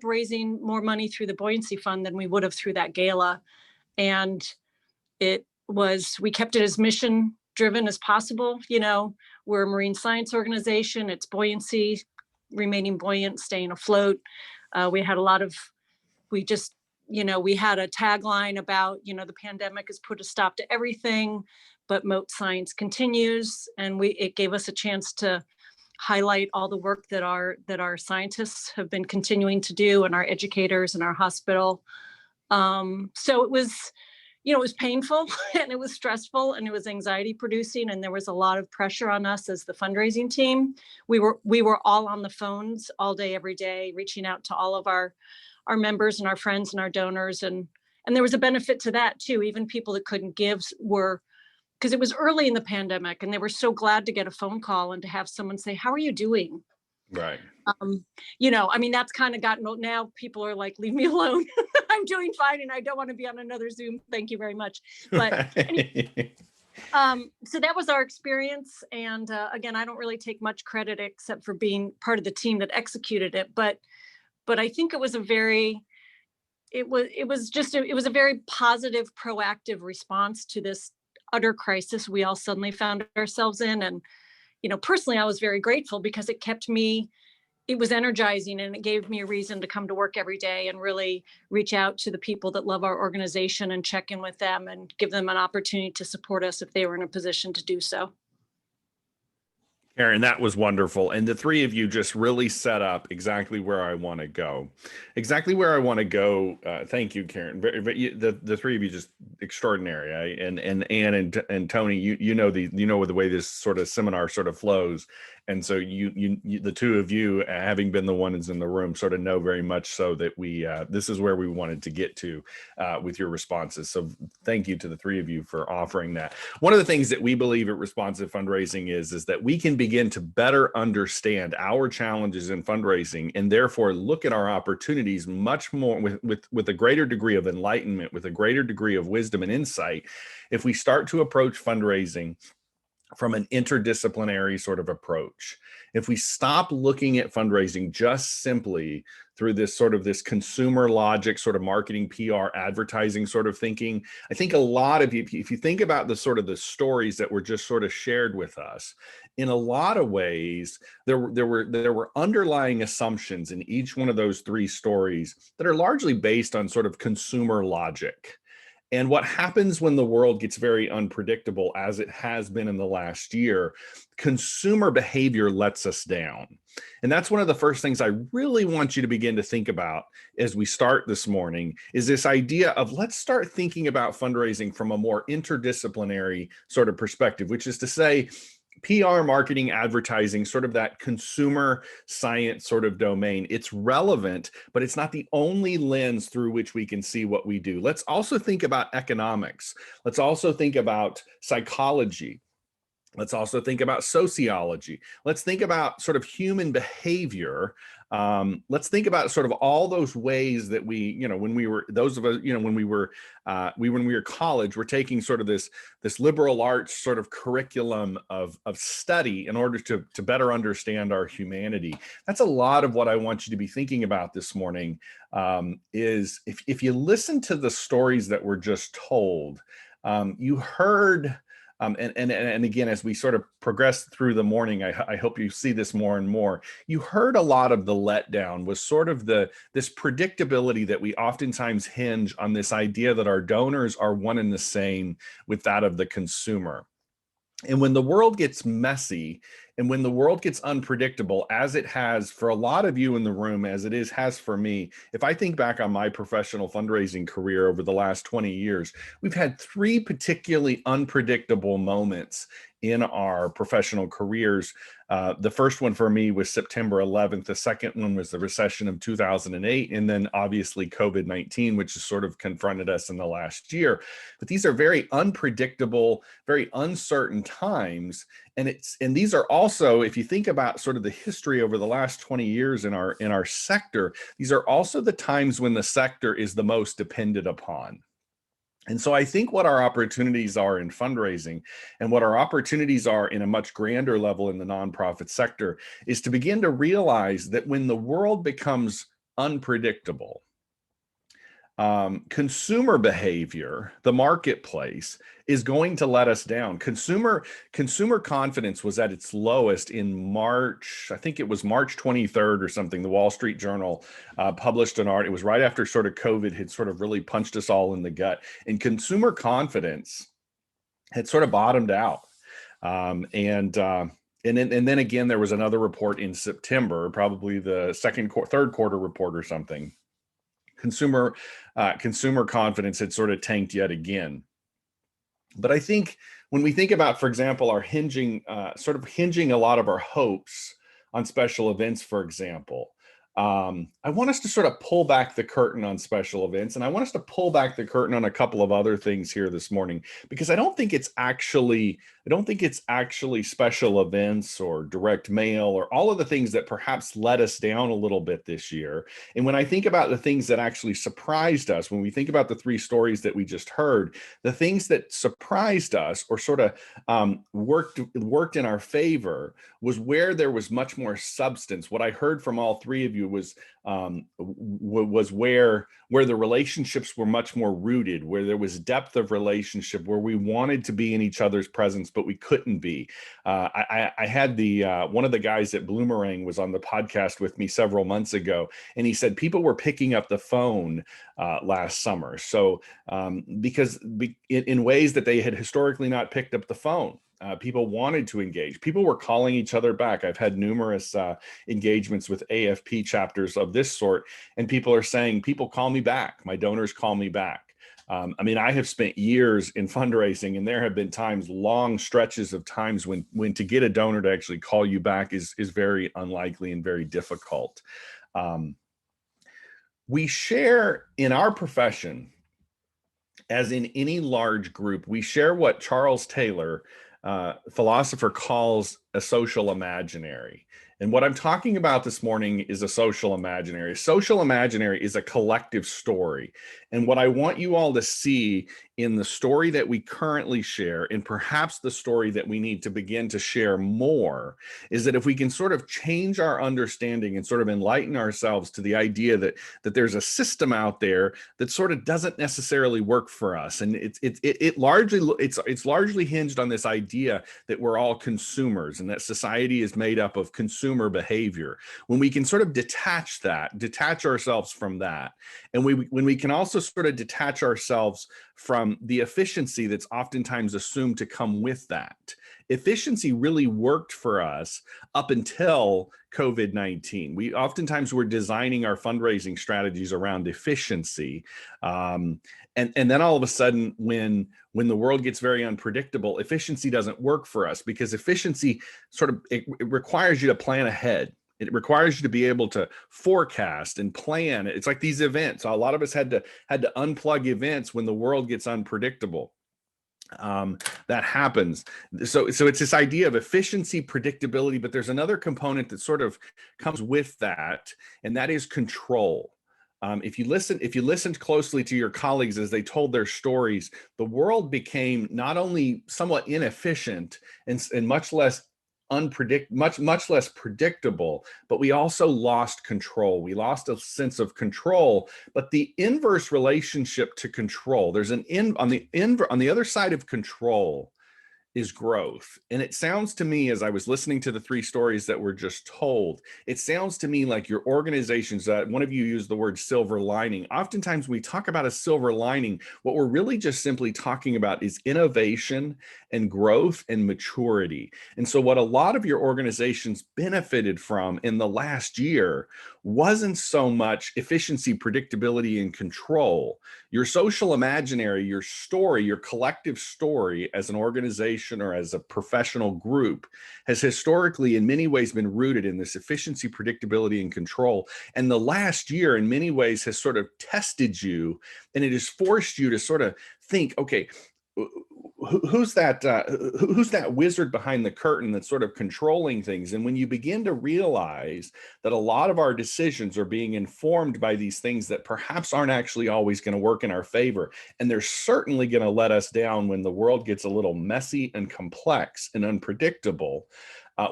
raising more money through the buoyancy fund than we would have through that gala. And we kept it as mission driven as possible. We're a marine science organization. It's buoyancy, remaining buoyant, staying afloat. We had a tagline about, the pandemic has put a stop to everything, but moat science continues. And it gave us a chance to highlight all the work that our scientists have been continuing to do, and our educators and our hospital. So it was painful and it was stressful and it was anxiety producing, and there was a lot of pressure on us as the fundraising team. We were all on the phones all day, every day, reaching out to all of our members and our friends and our donors. And there was a benefit to that too. Even people that couldn't give because it was early in the pandemic, and they were so glad to get a phone call and to have someone say, "How are you doing?" Right. That's kind of gotten old now. People are like, "Leave me alone. I'm doing fine, and I don't want to be on another Zoom. Thank you very much." But anyway, so that was our experience. And again, I don't really take much credit except for being part of the team that executed it. But I think it was a very positive, proactive response to this utter crisis we all suddenly found ourselves in. And, personally, I was very grateful because it was energizing, and it gave me a reason to come to work every day and really reach out to the people that love our organization and check in with them and give them an opportunity to support us if they were in a position to do so. Karen, that was wonderful. And the three of you just really set up exactly where I want to go. Thank you, Karen. The three of you just extraordinary. And Ann and Tony, you know the way this sort of seminar sort of flows. And so you the two of you, having been the ones in the room, sort of know very much so that this is where we wanted to get to with your responses. So thank you to the three of you for offering that. One of the things that we believe at Responsive Fundraising is that we can begin to better understand our challenges in fundraising, and therefore look at our opportunities much more with a greater degree of enlightenment, with a greater degree of wisdom and insight, if we start to approach fundraising from an interdisciplinary sort of approach. If we stop looking at fundraising just simply through this consumer logic, sort of marketing, PR, advertising sort of thinking, I think a lot of you, if you think about the stories that were just sort of shared with us, in a lot of ways, there were underlying assumptions in each one of those three stories that are largely based on sort of consumer logic. And what happens when the world gets very unpredictable, as it has been in the last year, consumer behavior lets us down. And that's one of the first things I really want you to begin to think about as we start this morning, is this idea of let's start thinking about fundraising from a more interdisciplinary sort of perspective, which is to say, PR, marketing, advertising, sort of that consumer science sort of domain. It's relevant, but it's not the only lens through which we can see what we do. Let's also think about economics. Let's also think about psychology. Let's also think about sociology. Let's think about sort of human behavior. Let's think about sort of all those ways that when we were college, we're taking sort of this liberal arts sort of curriculum of study in order to better understand our humanity. That's a lot of what I want you to be thinking about this morning. Is if you listen to the stories that were just told, you heard. And again, as we sort of progress through the morning, I hope you see this more and more. You heard a lot of the letdown was sort of this predictability that we oftentimes hinge on this idea that our donors are one and the same with that of the consumer. And when the world gets messy, And when the world gets unpredictable, as it has for a lot of you in the room, as it has for me, if I think back on my professional fundraising career over the last 20 years, we've had 3 particularly unpredictable moments in our professional careers. The first one for me was September 11th. The second one was the recession of 2008. And then obviously COVID-19, which has sort of confronted us in the last year. But these are very unpredictable, very uncertain times. And these are also, if you think about sort of the history over the last 20 years in our sector, these are also the times when the sector is the most dependent upon. And so I think what our opportunities are in fundraising and what our opportunities are in a much grander level in the nonprofit sector is to begin to realize that when the world becomes unpredictable, consumer behavior, the marketplace, is going to let us down. Consumer confidence was at its lowest in March. I think it was March 23rd or something. The Wall Street Journal published an article. It was right after sort of COVID had sort of really punched us all in the gut, and consumer confidence had sort of bottomed out. And then again, there was another report in September, probably the third quarter report or something. Consumer confidence had sort of tanked yet again. But I think when we think about, for example, our hinging a lot of our hopes on special events, for example, I want us to sort of pull back the curtain on special events, and I want us to pull back the curtain on a couple of other things here this morning, because I don't think it's actually special events or direct mail or all of the things that perhaps let us down a little bit this year. And when I think about the things that actually surprised us, when we think about the 3 stories that we just heard, the things that surprised us or sort of worked in our favor was where there was much more substance. What I heard from all 3 of you was where the relationships were much more rooted, where there was depth of relationship, where we wanted to be in each other's presence, but we couldn't be. I had one of the guys at Bloomerang was on the podcast with me several months ago, and he said people were picking up the phone last summer. So because in ways that they had historically not picked up the phone. People wanted to engage. People were calling each other back. I've had numerous engagements with AFP chapters of this sort, and people are saying, people call me back. My donors call me back. I mean, I have spent years in fundraising, and there have been times, long stretches of times when to get a donor to actually call you back is very unlikely and very difficult. We share in our profession, as in any large group, we share what Charles Taylor, philosopher, calls a social imaginary. And what I'm talking about this morning is a social imaginary. A social imaginary is a collective story. And what I want you all to see in the story that we currently share, and perhaps the story that we need to begin to share more, is that if we can sort of change our understanding and sort of enlighten ourselves to the idea that there's a system out there that sort of doesn't necessarily work for us. And it's largely hinged on this idea that we're all consumers and that society is made up of consumer behavior. When we can sort of detach ourselves from that, and when we can also sort of detach ourselves from the efficiency that's oftentimes assumed to come with that. Efficiency really worked for us up until COVID-19. We oftentimes were designing our fundraising strategies around efficiency. And then all of a sudden, when the world gets very unpredictable, efficiency doesn't work for us, because efficiency it requires you to plan ahead. It requires you to be able to forecast and plan. It's like these events. A lot of us had to unplug events when the world gets unpredictable. That happens. So it's this idea of efficiency, predictability, but there's another component that sort of comes with that, and that is control. If you listened closely to your colleagues as they told their stories, the world became not only somewhat inefficient and much less much less predictable, but we also lost control. We lost a sense of control. But the inverse relationship to control, there's on the other side of control is growth. And it sounds to me, as I was listening to the 3 stories that were just told, it sounds to me like your organizations, that one of you used the word silver lining. Oftentimes we talk about a silver lining. What we're really just simply talking about is innovation and growth and maturity. And so what a lot of your organizations benefited from in the last year wasn't so much efficiency, predictability, and control. Your social imaginary, your story, your collective story as an organization or as a professional group has historically in many ways been rooted in this efficiency, predictability, and control. And the last year in many ways has sort of tested you, and it has forced you to sort of think, okay, who's that wizard behind the curtain that's sort of controlling things? And when you begin to realize that a lot of our decisions are being informed by these things that perhaps aren't actually always going to work in our favor, and they're certainly going to let us down when the world gets a little messy and complex and unpredictable.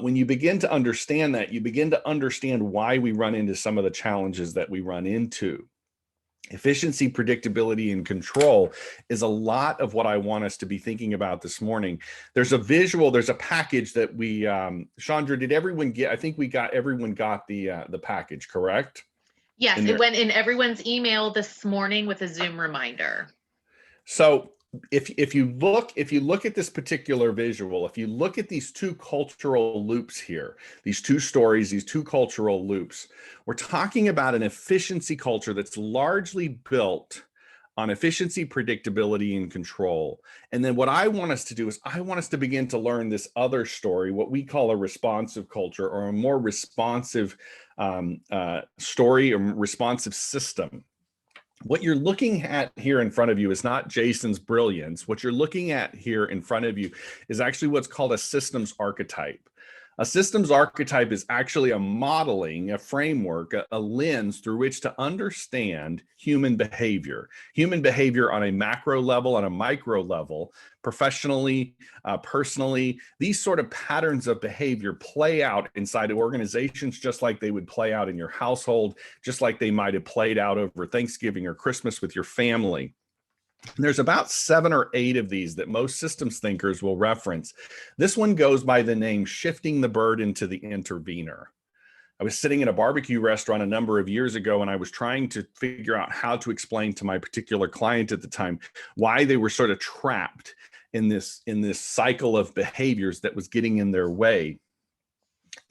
When you begin to understand that, you begin to understand why we run into some of the challenges that we run into. Efficiency, predictability, and control is a lot of what I want us to be thinking about this morning. There's a visual, there's a package that we, Chandra, did everyone get? I think everyone got the package, correct? Yes, it went in everyone's email this morning with a Zoom reminder. So if you look at this particular visual, if you look at these 2 cultural loops here, these 2 stories, these 2 cultural loops, we're talking about an efficiency culture that's largely built on efficiency, predictability, and control. And then what I want us to do is I want us to begin to learn this other story, what we call a responsive culture, or a more responsive story or responsive system. What you're looking at here in front of you is not Jason's brilliance. What you're looking at here in front of you is actually what's called a systems archetype. A systems archetype is actually a modeling, a framework, a lens through which to understand human behavior on a macro level, on a micro level, professionally, personally. These sort of patterns of behavior play out inside of organizations just like they would play out in your household, just like they might have played out over Thanksgiving or Christmas with your family. And there's about 7 or 8 of these that most systems thinkers will reference. This one goes by the name shifting the burden to the intervener. I was sitting in a barbecue restaurant a number of years ago, and I was trying to figure out how to explain to my particular client at the time why they were sort of trapped in this cycle of behaviors that was getting in their way.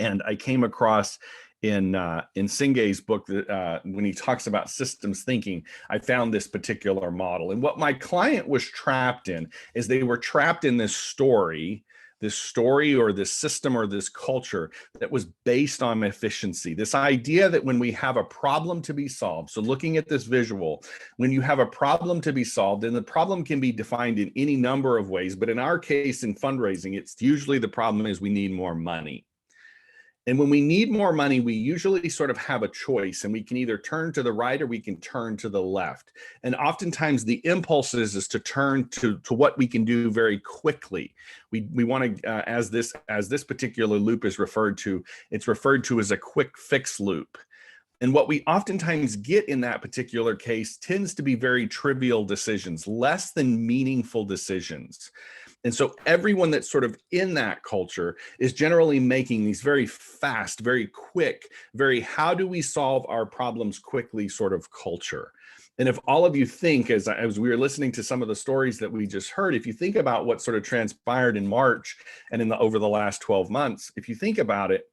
And I came across in Singay's book that when he talks about systems thinking, I found this particular model. And what my client was trapped in is they were trapped in this story or this system or this culture that was based on efficiency. This idea that when we have a problem to be solved, so looking at this visual, when you have a problem to be solved, and the problem can be defined in any number of ways, but in our case in fundraising, it's usually the problem is we need more money. And when we need more money, we usually sort of have a choice, and we can either turn to the right or we can turn to the left. And oftentimes the impulse is to turn to what we can do very quickly. We want to, as this particular loop is referred to, it's referred to as a quick fix loop. And what we oftentimes get in that particular case tends to be very trivial decisions, less than meaningful decisions. And so everyone that's sort of in that culture is generally making these very fast, very quick, very how do we solve our problems quickly sort of culture. And if all of you think, as we were listening to some of the stories that we just heard, if you think about what sort of transpired in March and over the last 12 months, if you think about it,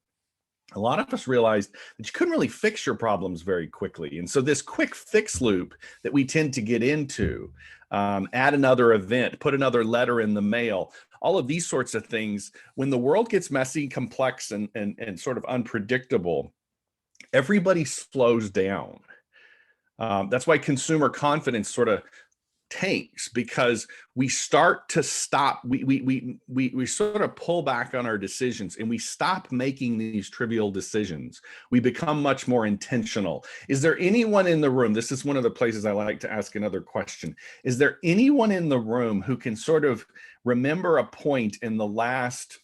a lot of us realized that you couldn't really fix your problems very quickly. And so this quick fix loop that we tend to get into, add another event, put another letter in the mail, all of these sorts of things, when the world gets messy, complex, and sort of unpredictable, everybody slows down. That's why consumer confidence sort of tanks, because we start to stop, we sort of pull back on our decisions, and we stop making these trivial decisions. We become much more intentional. Is there anyone in the room, this is one of the places I like to ask another question, is there anyone in the room who can sort of remember a point in the last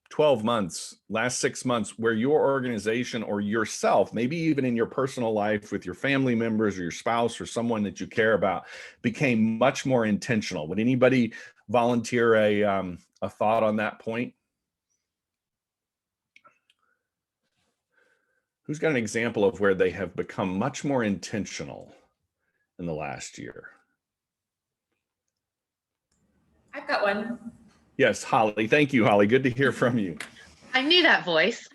12 months, last 6 months, where your organization or yourself, maybe even in your personal life with your family members or your spouse or someone that you care about, became much more intentional? Would anybody volunteer a thought on that point? Who's got an example of where they have become much more intentional in the last year? I've got one. Yes, Holly. Thank you, Holly. Good to hear from you. I knew that voice.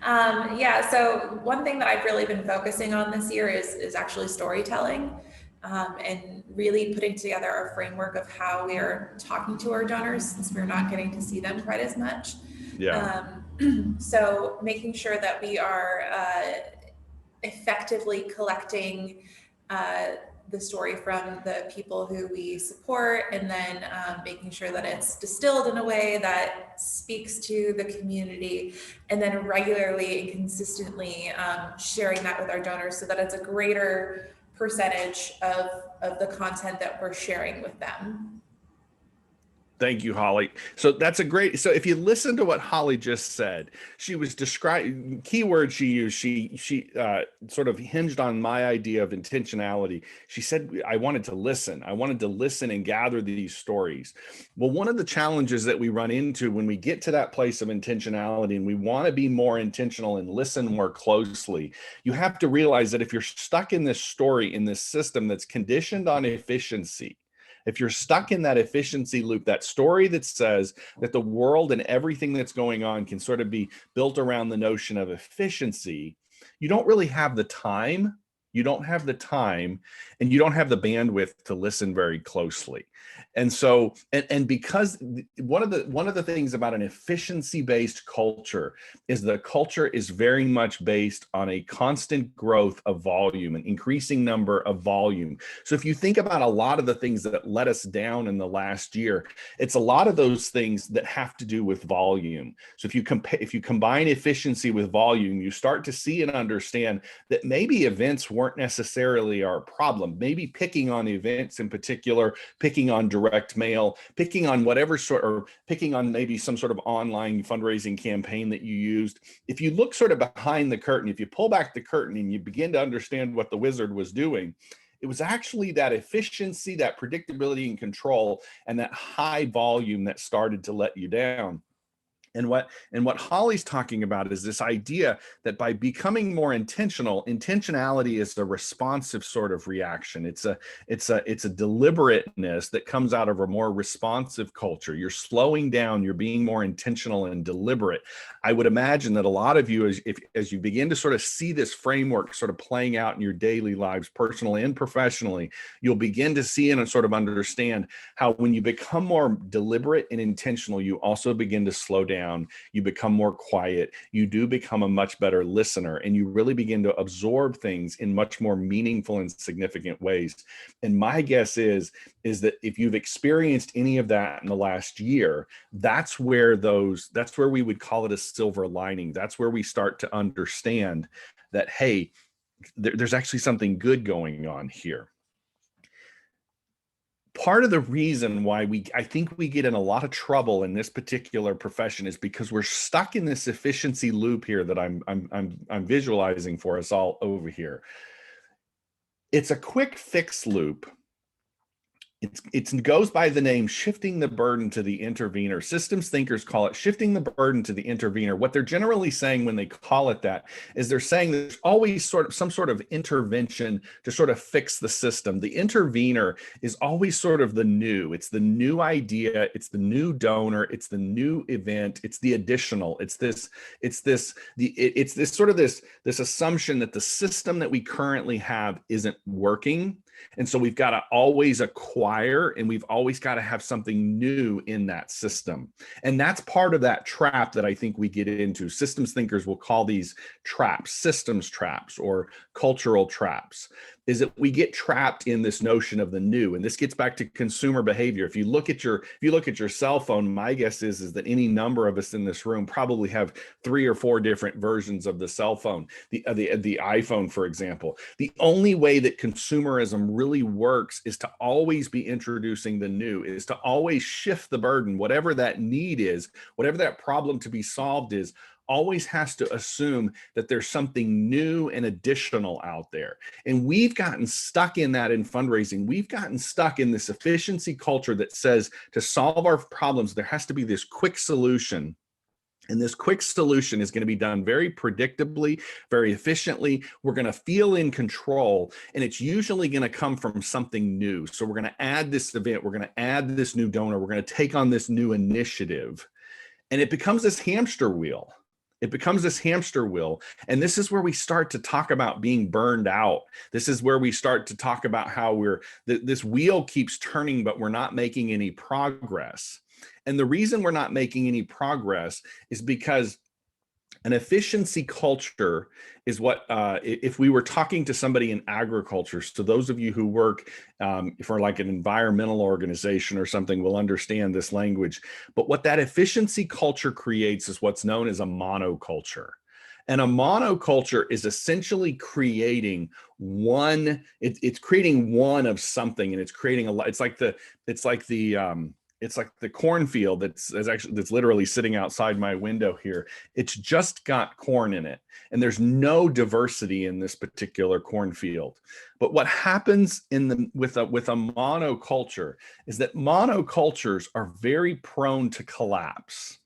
Yeah, so one thing that I've really been focusing on this year is actually storytelling, and really putting together our framework of how we are talking to our donors, since we're not getting to see them quite as much. Yeah. So making sure that we are effectively collecting the story from the people who we support, and then making sure that it's distilled in a way that speaks to the community, and then regularly and consistently sharing that with our donors so that it's a greater percentage of the content that we're sharing with them. Thank you, Holly. So that's a great, so if you listen to what Holly just said, she was describing keywords she used. She sort of hinged on my idea of intentionality. She said, I wanted to listen. I wanted to listen and gather these stories. Well, one of the challenges that we run into when we get to that place of intentionality and we want to be more intentional and listen more closely, you have to realize that if you're stuck in this story, in this system that's conditioned on efficiency, if you're stuck in that efficiency loop, that story that says that the world and everything that's going on can sort of be built around the notion of efficiency, you don't really have the time. You don't have the time, and you don't have the bandwidth to listen very closely. And so, and because one of the things about an efficiency-based culture is the culture is very much based on a constant growth of volume, an increasing number of volume. So if you think about a lot of the things that let us down in the last year, it's a lot of those things that have to do with volume. So if you combine efficiency with volume, you start to see and understand that maybe events weren't necessarily our problem. Maybe picking on events in particular, picking on direct mail, picking on whatever sort, or picking on maybe some sort of online fundraising campaign that you used. If you look sort of behind the curtain, if you pull back the curtain and you begin to understand what the wizard was doing, it was actually that efficiency, that predictability and control, and that high volume that started to let you down. And what Holly's talking about is this idea that by becoming more intentional, intentionality is a responsive sort of reaction. It's a deliberateness that comes out of a more responsive culture. You're slowing down, you're being more intentional and deliberate. I would imagine that a lot of you, as you begin to sort of see this framework sort of playing out in your daily lives, personally and professionally, you'll begin to see and sort of understand how when you become more deliberate and intentional, you also begin to slow down. You become more quiet, you do become a much better listener, and you really begin to absorb things in much more meaningful and significant ways. And my guess is that if you've experienced any of that in the last year, that's where we would call it a silver lining. That's where we start to understand that, hey, there's actually something good going on here. Part of the reason why I think we get in a lot of trouble in this particular profession is because we're stuck in this efficiency loop here that I'm visualizing for us all over here. It's a quick fix loop. It goes by the name shifting the burden to the intervener. Systems thinkers call it shifting the burden to the intervener. What they're generally saying when they call it that is they're saying there's always sort of some sort of intervention to sort of fix the system. The intervener is always sort of the new. It's the new idea. It's the new donor. It's the new event. It's the additional. It's this assumption that the system that we currently have isn't working. And so we've got to always acquire, and we've always got to have something new in that system. And that's part of that trap that I think we get into. Systems thinkers will call these traps, systems traps or cultural traps, is that we get trapped in this notion of the new. And this gets back to consumer behavior. If you look at your cell phone, my guess is that any number of us in this room probably have 3 or 4 different versions of the cell phone, the iPhone, for example. The only way that consumerism really works is to always be introducing the new, is to always shift the burden, whatever that need is, whatever that problem to be solved is, always has to assume that there's something new and additional out there. And we've gotten stuck in that in fundraising. We've gotten stuck in this efficiency culture that says to solve our problems, there has to be this quick solution. And this quick solution is going to be done very predictably, very efficiently. We're going to feel in control, and it's usually going to come from something new. So we're going to add this event. We're going to add this new donor. We're going to take on this new initiative. And it becomes this hamster wheel. It becomes this hamster wheel. And this is where we start to talk about being burned out. This is where we start to talk about how this wheel keeps turning, but we're not making any progress. And the reason we're not making any progress is because an efficiency culture is what, if we were talking to somebody in agriculture, so those of you who work for like an environmental organization or something will understand this language. But what that efficiency culture creates is what's known as a monoculture. And a monoculture is essentially creating one, it's creating one of something, and it's creating a lot. It's like the cornfield that's literally sitting outside my window here. It's just got corn in it, and there's no diversity in this particular cornfield. But what happens with a monoculture is that monocultures are very prone to collapse.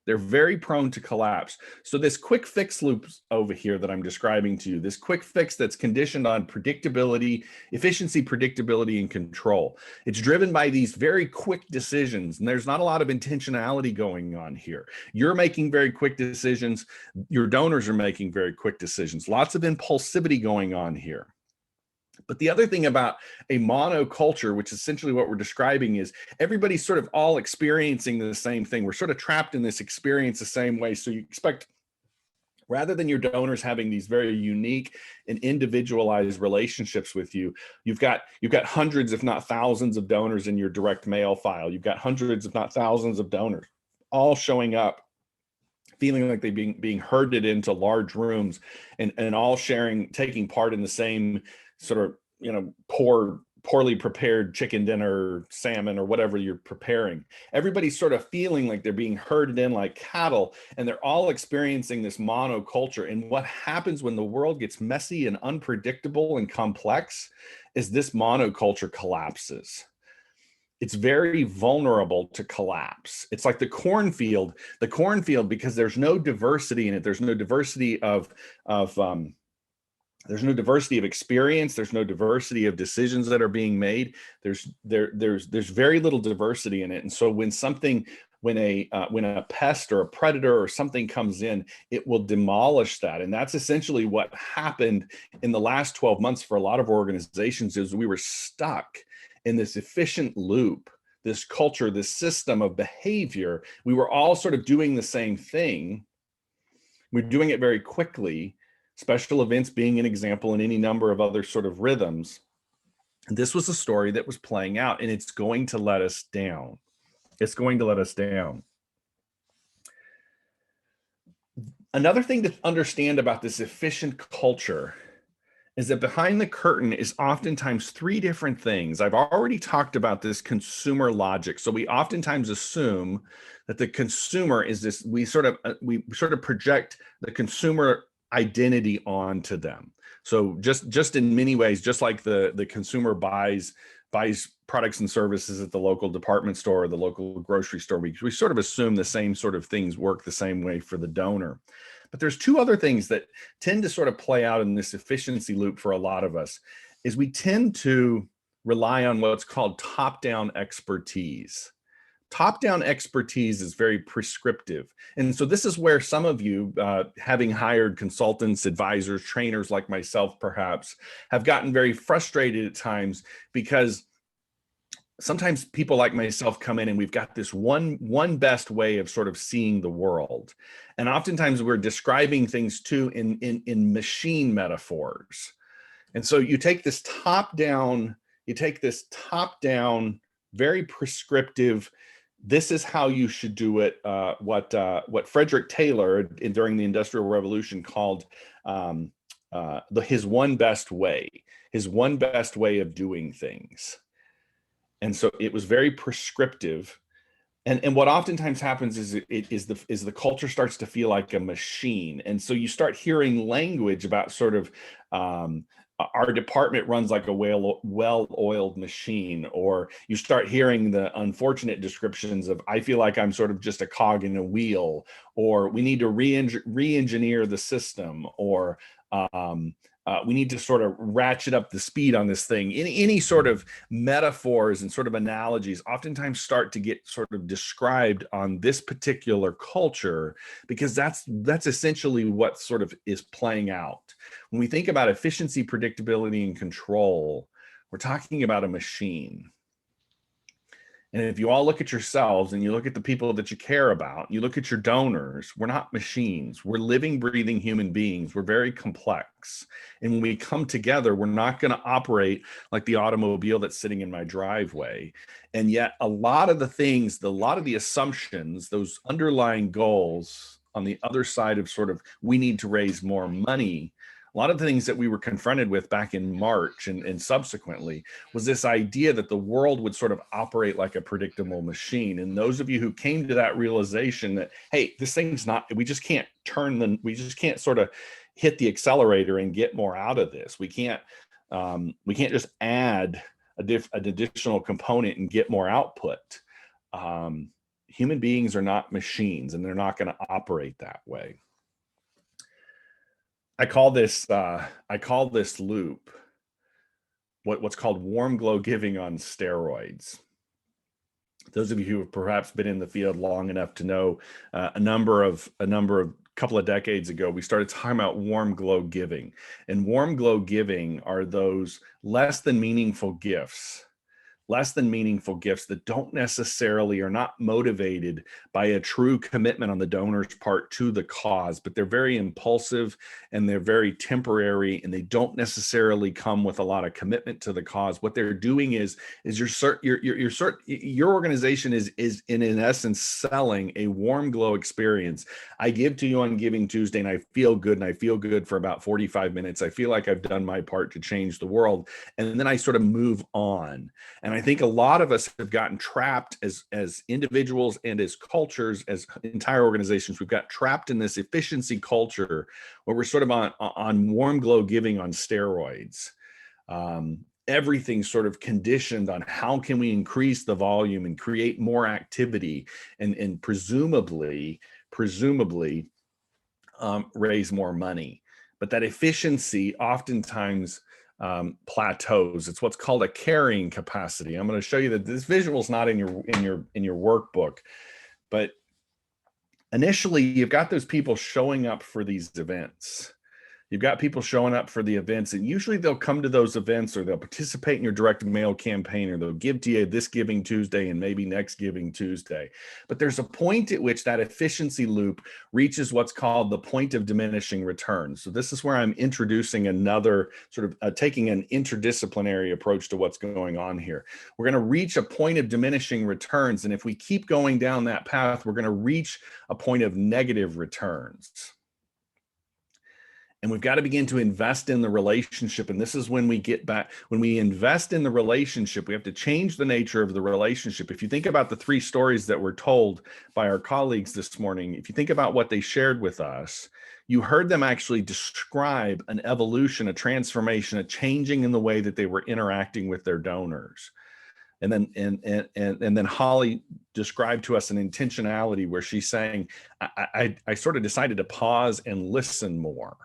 They're very prone to collapse. So this quick fix loop over here that I'm describing to you, this quick fix that's conditioned on predictability, efficiency, predictability, and control. It's driven by these very quick decisions, and there's not a lot of intentionality going on here. You're making very quick decisions. Your donors are making very quick decisions. Lots of impulsivity going on here. But the other thing about a monoculture, which is essentially what we're describing, is everybody's sort of all experiencing the same thing. We're sort of trapped in this experience the same way. So you expect, rather than your donors having these very unique and individualized relationships with you, you've got hundreds, if not thousands, of donors in your direct mail file. You've got hundreds, if not thousands, of donors all showing up, feeling like they're being herded into large rooms and all taking part in the same sort of, poorly prepared chicken dinner, salmon, or whatever you're preparing. Everybody's sort of feeling like they're being herded in like cattle, and they're all experiencing this monoculture. And what happens when the world gets messy and unpredictable and complex is this monoculture collapses. It's very vulnerable to collapse. It's like the cornfield, because there's no diversity in it. There's no diversity of experience. There's no diversity of decisions that are being made. There's very little diversity in it. And so when a pest or a predator or something comes in, it will demolish that. And that's essentially what happened in the last 12 months for a lot of organizations. Is we were stuck in this efficient loop, this culture, this system of behavior. We were all sort of doing the same thing. We're doing it very quickly. Special events being an example, and any number of other sort of rhythms. This was a story that was playing out, and it's going to let us down. It's going to let us down. Another thing to understand about this efficient culture is that behind the curtain is oftentimes three different things. I've already talked about this consumer logic. So we oftentimes assume that the consumer is this, we sort of project the consumer identity onto them. So just in many ways, just like the consumer buys products and services at the local department store or the local grocery store, we sort of assume the same sort of things work the same way for the donor. But there's two other things that tend to sort of play out in this efficiency loop for a lot of us, is we tend to rely on what's called top-down expertise. Top-down expertise is very prescriptive. And so this is where some of you, having hired consultants, advisors, trainers like myself, perhaps, have gotten very frustrated at times, because sometimes people like myself come in and we've got this one best way of sort of seeing the world. And oftentimes we're describing things too in machine metaphors. And so you take this top-down, very prescriptive, this is how you should do it. What Frederick Taylor during the Industrial Revolution called his one best way of doing things. And so it was very prescriptive. And what oftentimes happens is the culture starts to feel like a machine. And so you start hearing language about sort of, our department runs like a well-oiled machine, or you start hearing the unfortunate descriptions of, I feel like I'm sort of just a cog in a wheel, or we need to re-engineer the system, or we need to sort of ratchet up the speed on this thing. Any sort of metaphors and sort of analogies oftentimes start to get sort of described on this particular culture, because that's essentially what sort of is playing out. When we think about efficiency, predictability, and control, we're talking about a machine. And if you all look at yourselves and you look at the people that you care about, you look at your donors, we're not machines. We're living, breathing human beings. We're very complex. And when we come together, we're not going to operate like the automobile that's sitting in my driveway. And yet a lot of the things, a lot of the assumptions, those underlying goals on the other side of sort of, we need to raise more money, a lot of the things that we were confronted with back in March and subsequently was this idea that the world would sort of operate like a predictable machine. And those of you who came to that realization that, hey, this thing's not, we just can't sort of hit the accelerator and get more out of this. We can't just add an additional component and get more output. Human beings are not machines, and they're not going to operate that way. I call this loop what's called warm glow giving on steroids. Those of you who have perhaps been in the field long enough to know, couple of decades ago, we started talking about warm glow giving. And warm glow giving are those less than meaningful gifts that don't necessarily, are not motivated by a true commitment on the donor's part to the cause, but they're very impulsive and they're very temporary, and they don't necessarily come with a lot of commitment to the cause. What they're doing is your organization is in essence selling a warm glow experience. I give to you on Giving Tuesday and I feel good for about 45 minutes. I feel like I've done my part to change the world. And then I sort of move on. And I think a lot of us have gotten trapped as individuals and as cultures, as entire organizations. We've got trapped in this efficiency culture where we're sort of on warm glow giving on steroids. Everything's sort of conditioned on how can we increase the volume and create more activity and presumably raise more money. But that efficiency oftentimes plateaus. It's what's called a carrying capacity. I'm going to show you that this visual is not in your workbook, but initially you've got those people showing up for these events. You've got people showing up for the events, and usually they'll come to those events, or they'll participate in your direct mail campaign, or they'll give to you this Giving Tuesday and maybe next Giving Tuesday. But there's a point at which that efficiency loop reaches what's called the point of diminishing returns. So this is where I'm introducing another sort of taking an interdisciplinary approach to what's going on here. We're going to reach a point of diminishing returns, and if we keep going down that path, we're going to reach a point of negative returns. And we've got to begin to invest in the relationship. And this is when we get back, when we invest in the relationship, we have to change the nature of the relationship. If you think about the 3 stories that were told by our colleagues this morning, if you think about what they shared with us, you heard them actually describe an evolution, a transformation, a changing in the way that they were interacting with their donors. And then Holly described to us an intentionality where she's saying, I sort of decided to pause and listen more.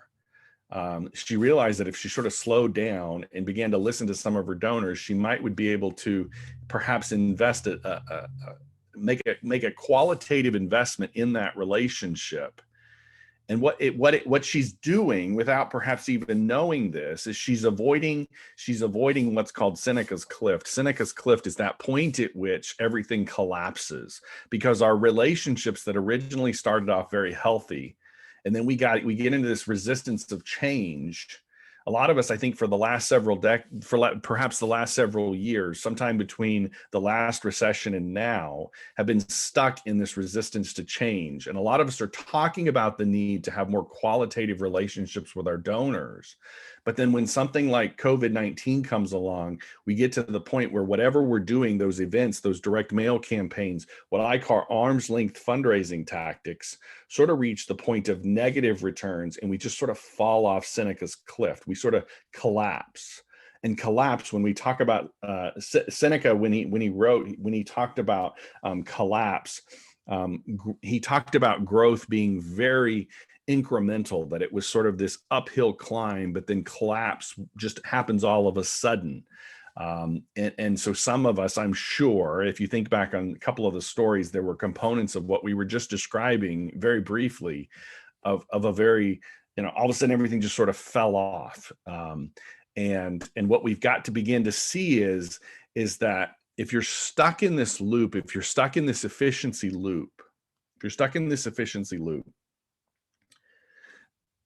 She realized that if she sort of slowed down and began to listen to some of her donors, she would be able to perhaps invest make a qualitative investment in that relationship. And what she's doing without perhaps even knowing this is she's avoiding what's called Seneca's cliff. Seneca's cliff is that point at which everything collapses, because our relationships that originally started off very healthy, and then we get into this resistance of change. A lot of us, I think, for perhaps the last several years, sometime between the last recession and now, have been stuck in this resistance to change. And a lot of us are talking about the need to have more qualitative relationships with our donors. But then when something like COVID-19 comes along, we get to the point where whatever we're doing, those events, those direct mail campaigns, what I call arm's length fundraising tactics, sort of reach the point of negative returns, and we just sort of fall off Seneca's cliff. We sort of collapse. And collapse, when we talk about Seneca, when he talked about collapse, he talked about growth being very incremental, that it was sort of this uphill climb, but then collapse just happens all of a sudden. And so some of us, I'm sure, if you think back on a couple of the stories, there were components of what we were just describing very briefly of a very, all of a sudden everything just sort of fell off. And what we've got to begin to see is that if you're stuck in this loop, if you're stuck in this efficiency loop,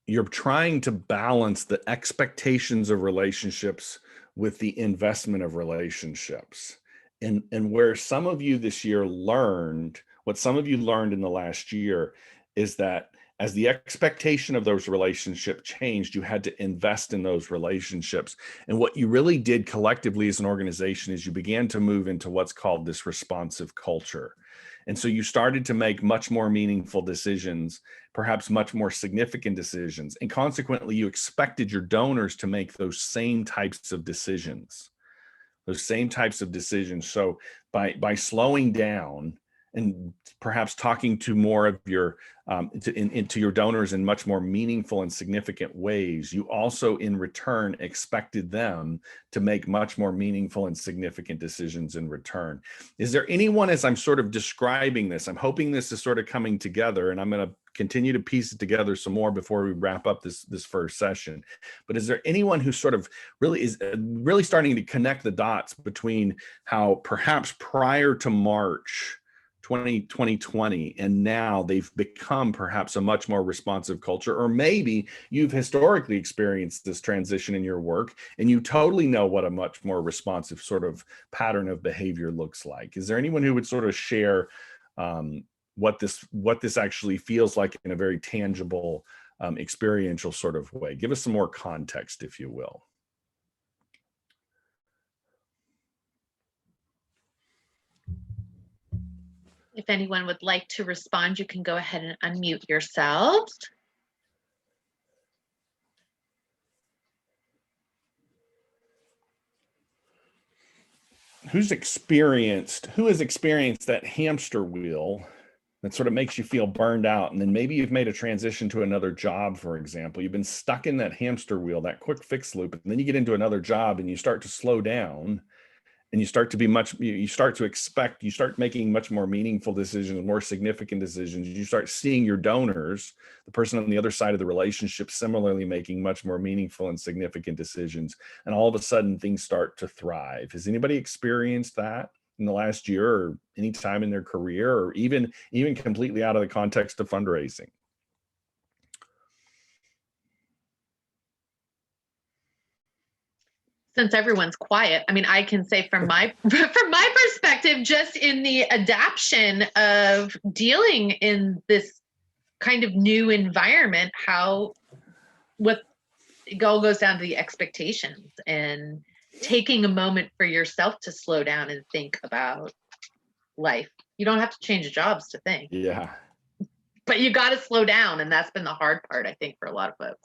you're trying to balance the expectations of relationships with the investment of relationships. And where some of you this year learned, what some of you learned in the last year is that as the expectation of those relationships changed, you had to invest in those relationships. And what you really did collectively as an organization is you began to move into what's called this responsive culture. And so you started to make much more meaningful decisions, perhaps much more significant decisions. And consequently, you expected your donors to make those same types of decisions. So by slowing down and perhaps talking to more of your into your donors in much more meaningful and significant ways, you also in return expected them to make much more meaningful and significant decisions in return. Is there anyone, as I'm sort of describing this, I'm hoping this is sort of coming together, and I'm going to continue to piece it together some more before we wrap up this first session. But is there anyone who sort of really starting to connect the dots between how perhaps prior to March 2020 and now they've become perhaps a much more responsive culture? Or maybe you've historically experienced this transition in your work and you totally know what a much more responsive sort of pattern of behavior looks like. Is there anyone who would sort of share what this actually feels like in a very tangible, experiential sort of way? Give us some more context, if you will. If anyone would like to respond, you can go ahead and unmute yourselves. Who has experienced that hamster wheel that sort of makes you feel burned out? And then maybe you've made a transition to another job, for example. You've been stuck in that hamster wheel, that quick fix loop, and then you get into another job and you start to slow down. And you start making much more meaningful decisions, more significant decisions. You start seeing your donors, the person on the other side of the relationship, similarly making much more meaningful and significant decisions. And all of a sudden things start to thrive. Has anybody experienced that in the last year or any time in their career, or even completely out of the context of fundraising? Since everyone's quiet, I mean, I can say from my perspective, just in the adaption of dealing in this kind of new environment, what it all goes down to the expectations and taking a moment for yourself to slow down and think about life. You don't have to change jobs to think. Yeah. But you got to slow down, and that's been the hard part, I think, for a lot of folks.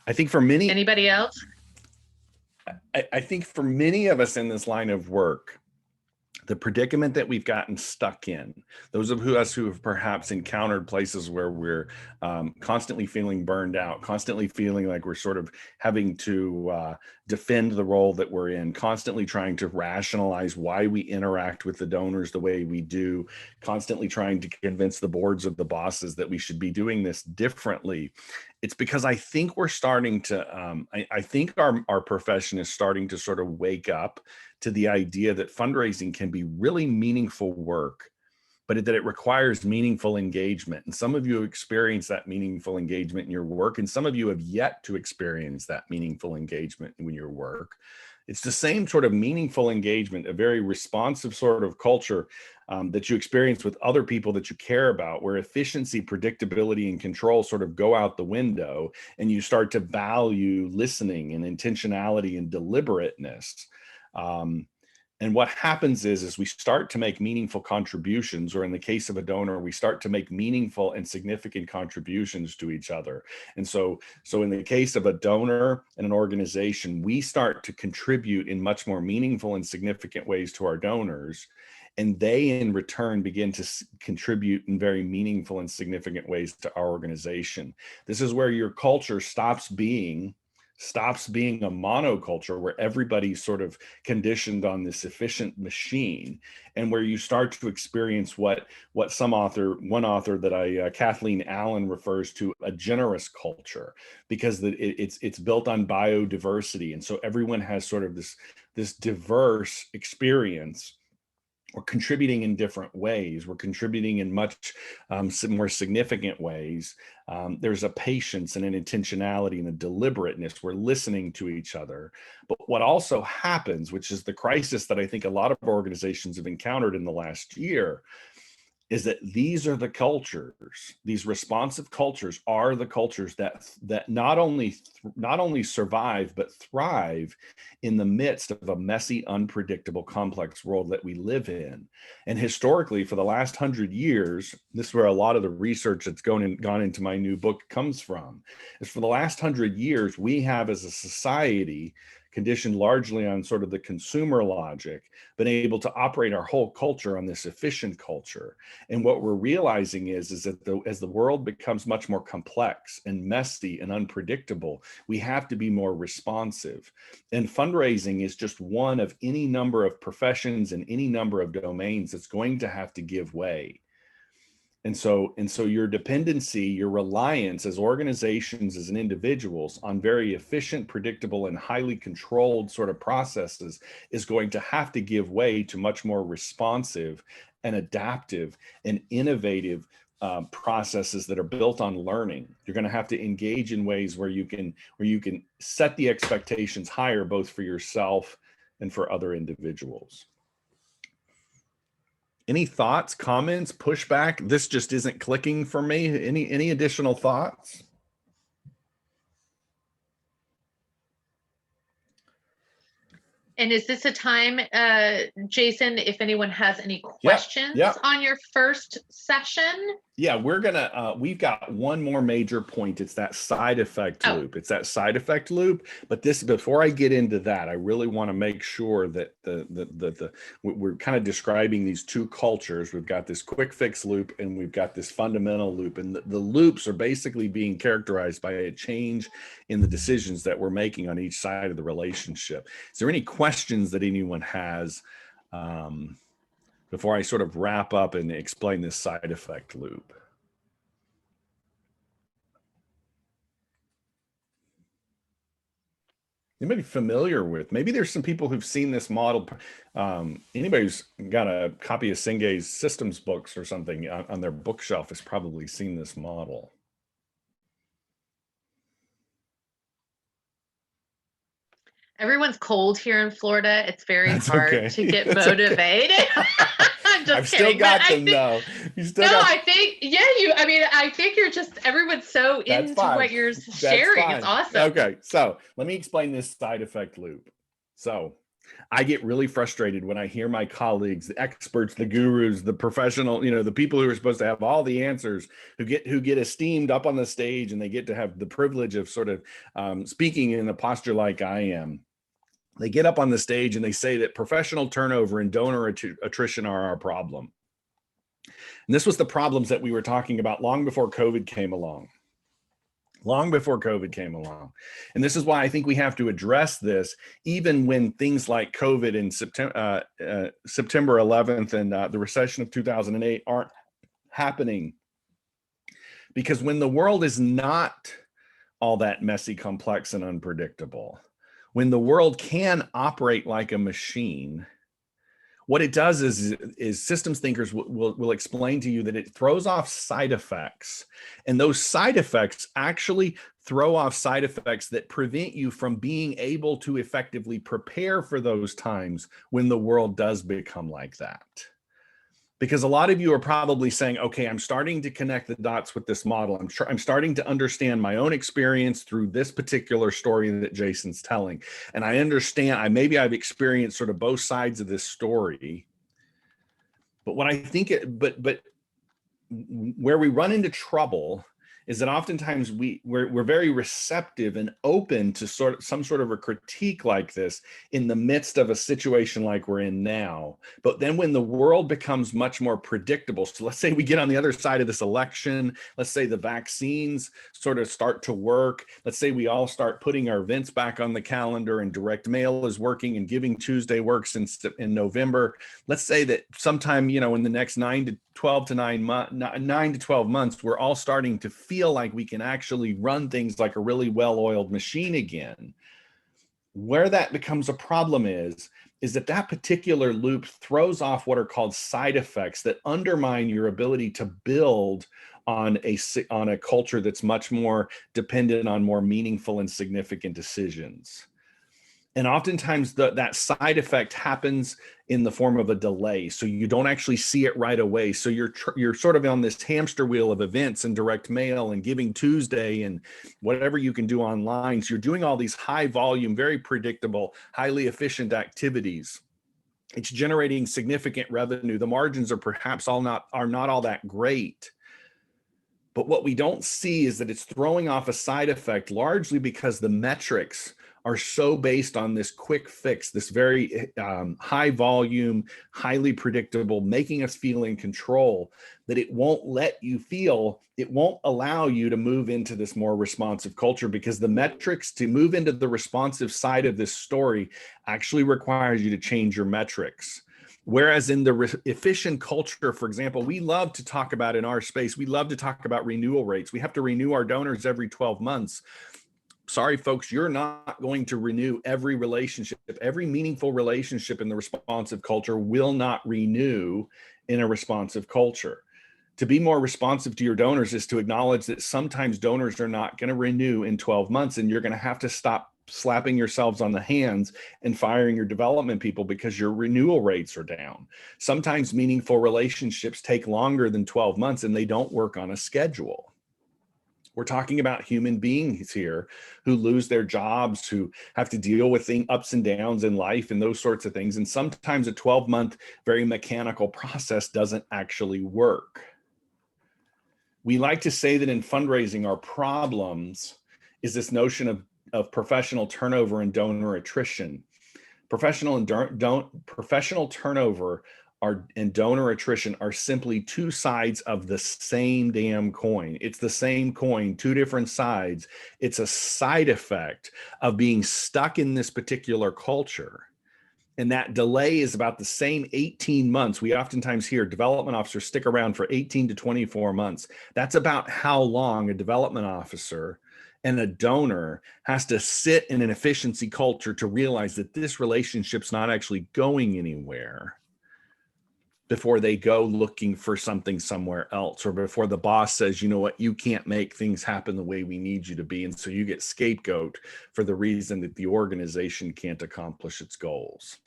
I think for many. Anybody else? I think for many of us in this line of work, the predicament that we've gotten stuck in, those of us who have perhaps encountered places where we're constantly feeling burned out, constantly feeling like we're sort of having to defend the role that we're in, constantly trying to rationalize why we interact with the donors the way we do, constantly trying to convince the boards of the bosses that we should be doing this differently. It's because I think we're starting to, I think our profession is starting to sort of wake up to the idea that fundraising can be really meaningful work, but that it requires meaningful engagement. And some of you experience that meaningful engagement in your work, and some of you have yet to experience that meaningful engagement in your work. It's the same sort of meaningful engagement, a very responsive sort of culture that you experience with other people that you care about, where efficiency, predictability, and control sort of go out the window, and you start to value listening and intentionality and deliberateness. And what happens is we start to make meaningful contributions, or in the case of a donor, we start to make meaningful and significant contributions to each other. And so in the case of a donor and an organization, we start to contribute in much more meaningful and significant ways to our donors. And they in return begin to contribute in very meaningful and significant ways to our organization. This is where your culture stops being a monoculture where everybody's sort of conditioned on this efficient machine, and where you start to experience what one author that Kathleen Allen refers to, a generous culture, because it's built on biodiversity. And so everyone has sort of this diverse experience. We're contributing in different ways. We're contributing in much more significant ways. There's a patience and an intentionality and a deliberateness. We're listening to each other. But what also happens, which is the crisis that I think a lot of organizations have encountered in the last year, is that these are the cultures, these responsive cultures are the cultures that not only survive, but thrive in the midst of a messy, unpredictable, complex world that we live in. And historically, for the last 100 years, this is where a lot of the research that's gone into my new book comes from, is for the last 100 years, we have as a society, conditioned largely on sort of the consumer logic, been able to operate our whole culture on this efficient culture. And what we're realizing is that as the world becomes much more complex and messy and unpredictable, we have to be more responsive. And fundraising is just one of any number of professions and any number of domains that's going to have to give way. And so your dependency, your reliance as organizations, as individuals, on very efficient, predictable, and highly controlled sort of processes is going to have to give way to much more responsive and adaptive and innovative processes that are built on learning. You're going to have to engage in ways where you can set the expectations higher, both for yourself and for other individuals. Any thoughts, comments, pushback? This just isn't clicking for me. Any additional thoughts? And is this a time, Jason, if anyone has any questions on your first session? Yeah, we've got one more major point. It's that side effect loop. It's that side effect loop. But before I get into that, I really want to make sure that we're kind of describing these two cultures. We've got this quick fix loop and we've got this fundamental loop. And the loops are basically being characterized by a change in the decisions that we're making on each side of the relationship. Is there any questions that anyone has before I sort of wrap up and explain this side effect loop? Anybody familiar with? Maybe there's some people who've seen this model. Anybody who's got a copy of Sengay's systems books or something on their bookshelf has probably seen this model. Everyone's cold here in Florida. It's very hard to get That's motivated. I'm just I've kidding. still got them though. I think you're just, everyone's so into what you're sharing. It's awesome. Okay, so let me explain this side effect loop. So I get really frustrated when I hear my colleagues, the experts, the gurus, the professional, the people who are supposed to have all the answers, who get esteemed up on the stage, and they get to have the privilege of sort of speaking in a posture like I am. They get up on the stage and they say that professional turnover and donor attrition are our problem. And this was the problems that we were talking about long before COVID came along. And this is why I think we have to address this, even when things like COVID and September 11th and the recession of 2008 aren't happening. Because when the world is not all that messy, complex, and unpredictable, when the world can operate like a machine, what it does is systems thinkers will explain to you that it throws off side effects. And those side effects actually throw off side effects that prevent you from being able to effectively prepare for those times when the world does become like that. Because a lot of you are probably saying, okay, I'm starting to connect the dots with this model. I'm starting to understand my own experience through this particular story that Jason's telling. And I understand, maybe I've experienced sort of both sides of this story. But what I think, but where we run into trouble is that oftentimes we're very receptive and open to some sort of a critique like this in the midst of a situation like we're in now. But then when the world becomes much more predictable, so let's say we get on the other side of this election, let's say the vaccines sort of start to work, let's say we all start putting our events back on the calendar and direct mail is working and Giving Tuesday works in November. Let's say that sometime, in the next 9 to 12 months, we're all starting to feel like we can actually run things like a really well-oiled machine again. Where that becomes a problem is that particular loop throws off what are called side effects that undermine your ability to build on a culture that's much more dependent on more meaningful and significant decisions. And oftentimes that side effect happens in the form of a delay. So you don't actually see it right away. So you're sort of on this hamster wheel of events and direct mail and Giving Tuesday and whatever you can do online. So you're doing all these high volume, very predictable, highly efficient activities. It's generating significant revenue. The margins are perhaps not all that great. But what we don't see is that it's throwing off a side effect largely because the metrics are so based on this quick fix, this very high volume, highly predictable, making us feel in control, that it won't allow you to move into this more responsive culture, because the metrics to move into the responsive side of this story actually requires you to change your metrics. Whereas in the efficient culture, for example, we love to talk about in our space, we love to talk about renewal rates. We have to renew our donors every 12 months. Sorry, folks, you're not going to renew every relationship. Every meaningful relationship in the responsive culture will not renew in a responsive culture. To be more responsive to your donors is to acknowledge that sometimes donors are not going to renew in 12 months, and you're going to have to stop slapping yourselves on the hands and firing your development people because your renewal rates are down. Sometimes meaningful relationships take longer than 12 months and they don't work on a schedule. We're talking about human beings here who lose their jobs, who have to deal with ups and downs in life and those sorts of things. And sometimes a 12-month, very mechanical process doesn't actually work. We like to say that in fundraising, our problems is this notion of professional turnover and donor attrition. Professional turnover and donor attrition are simply two sides of the same damn coin. It's the same coin, two different sides. It's a side effect of being stuck in this particular culture. And that delay is about the same 18 months. We oftentimes hear development officers stick around for 18 to 24 months. That's about how long a development officer and a donor has to sit in an efficiency culture to realize that this relationship's not actually going anywhere before they go looking for something somewhere else, or before the boss says, you know what, you can't make things happen the way we need you to be. And so you get scapegoat for the reason that the organization can't accomplish its goals.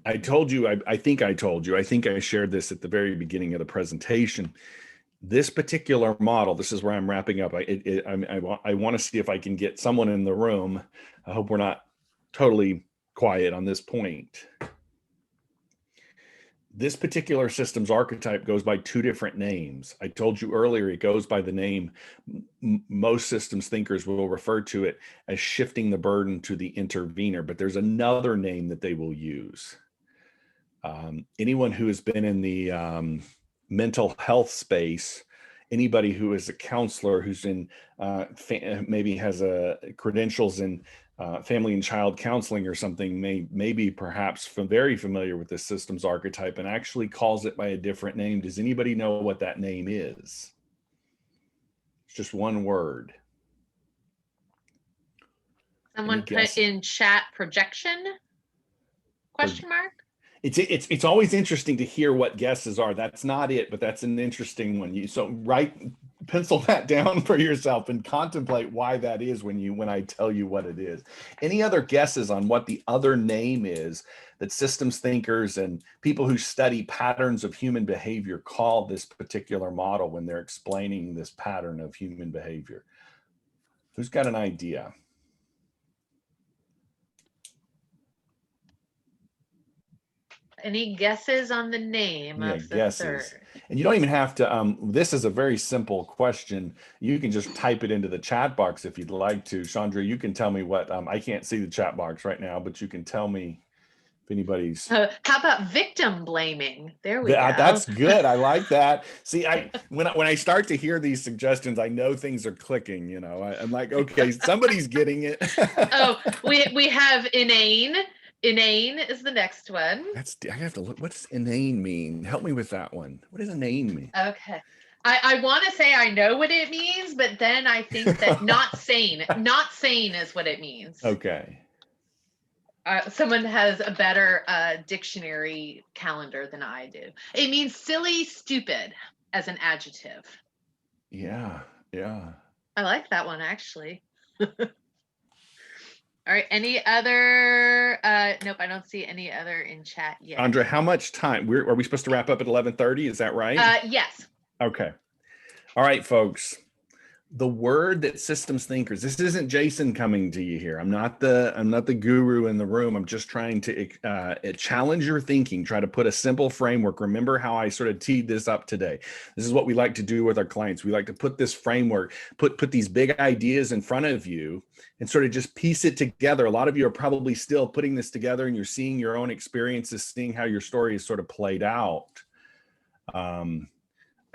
I think I shared this at the very beginning of the presentation. This particular model, this is where I'm wrapping up. I want to see if I can get someone in the room. I hope we're not totally quiet on this point. This particular systems archetype goes by two different names. I told you earlier, it goes by the name, most systems thinkers will refer to it as shifting the burden to the intervener, but there's another name that they will use. Anyone who has been in the mental health space, anybody who is a counselor, who's in maybe has credentials in family and child counseling or something, may be perhaps very familiar with this systems archetype and actually calls it by a different name. Does anybody know what that name is? It's just one word. Someone put in chat projection? Question mark? It's always interesting to hear what guesses are. That's not it, but that's an interesting one. So pencil that down for yourself and contemplate why that is when I tell you what it is. Any other guesses on what the other name is that systems thinkers and people who study patterns of human behavior call this particular model when they're explaining this pattern of human behavior? Who's got an idea? Any guesses on the name Yeah, of the guesses. third? And you don't even have to, this is a very simple question. You can just type it into the chat box if you'd like to. Chandra, you can tell me what, I can't see the chat box right now, but you can tell me if anybody's. How about victim blaming? There we go. That's good. I like that. See, when I start to hear these suggestions, I know things are clicking, you know. I'm like, okay, somebody's getting it. Oh, we have inane. Inane is the next one. I have to look. What does inane mean? Help me with that one. What does inane mean? Okay. I want to say I know what it means, but then I think that not sane is what it means. Okay. Someone has a better dictionary calendar than I do. It means silly, stupid as an adjective. Yeah. I like that one, actually. All right. Any other? Nope, I don't see any other in chat yet. Andrea, how much time? Are we supposed to wrap up at 11:30? Is that right? Yes. Okay. All right, folks. The word that systems thinkers, this isn't Jason coming to you here. I'm not the guru in the room. I'm just trying to challenge your thinking, try to put a simple framework. Remember how I sort of teed this up today. This is what we like to do with our clients. We like to put this framework, put these big ideas in front of you and sort of just piece it together. A lot of you are probably still putting this together and you're seeing your own experiences, seeing how your story is sort of played out. I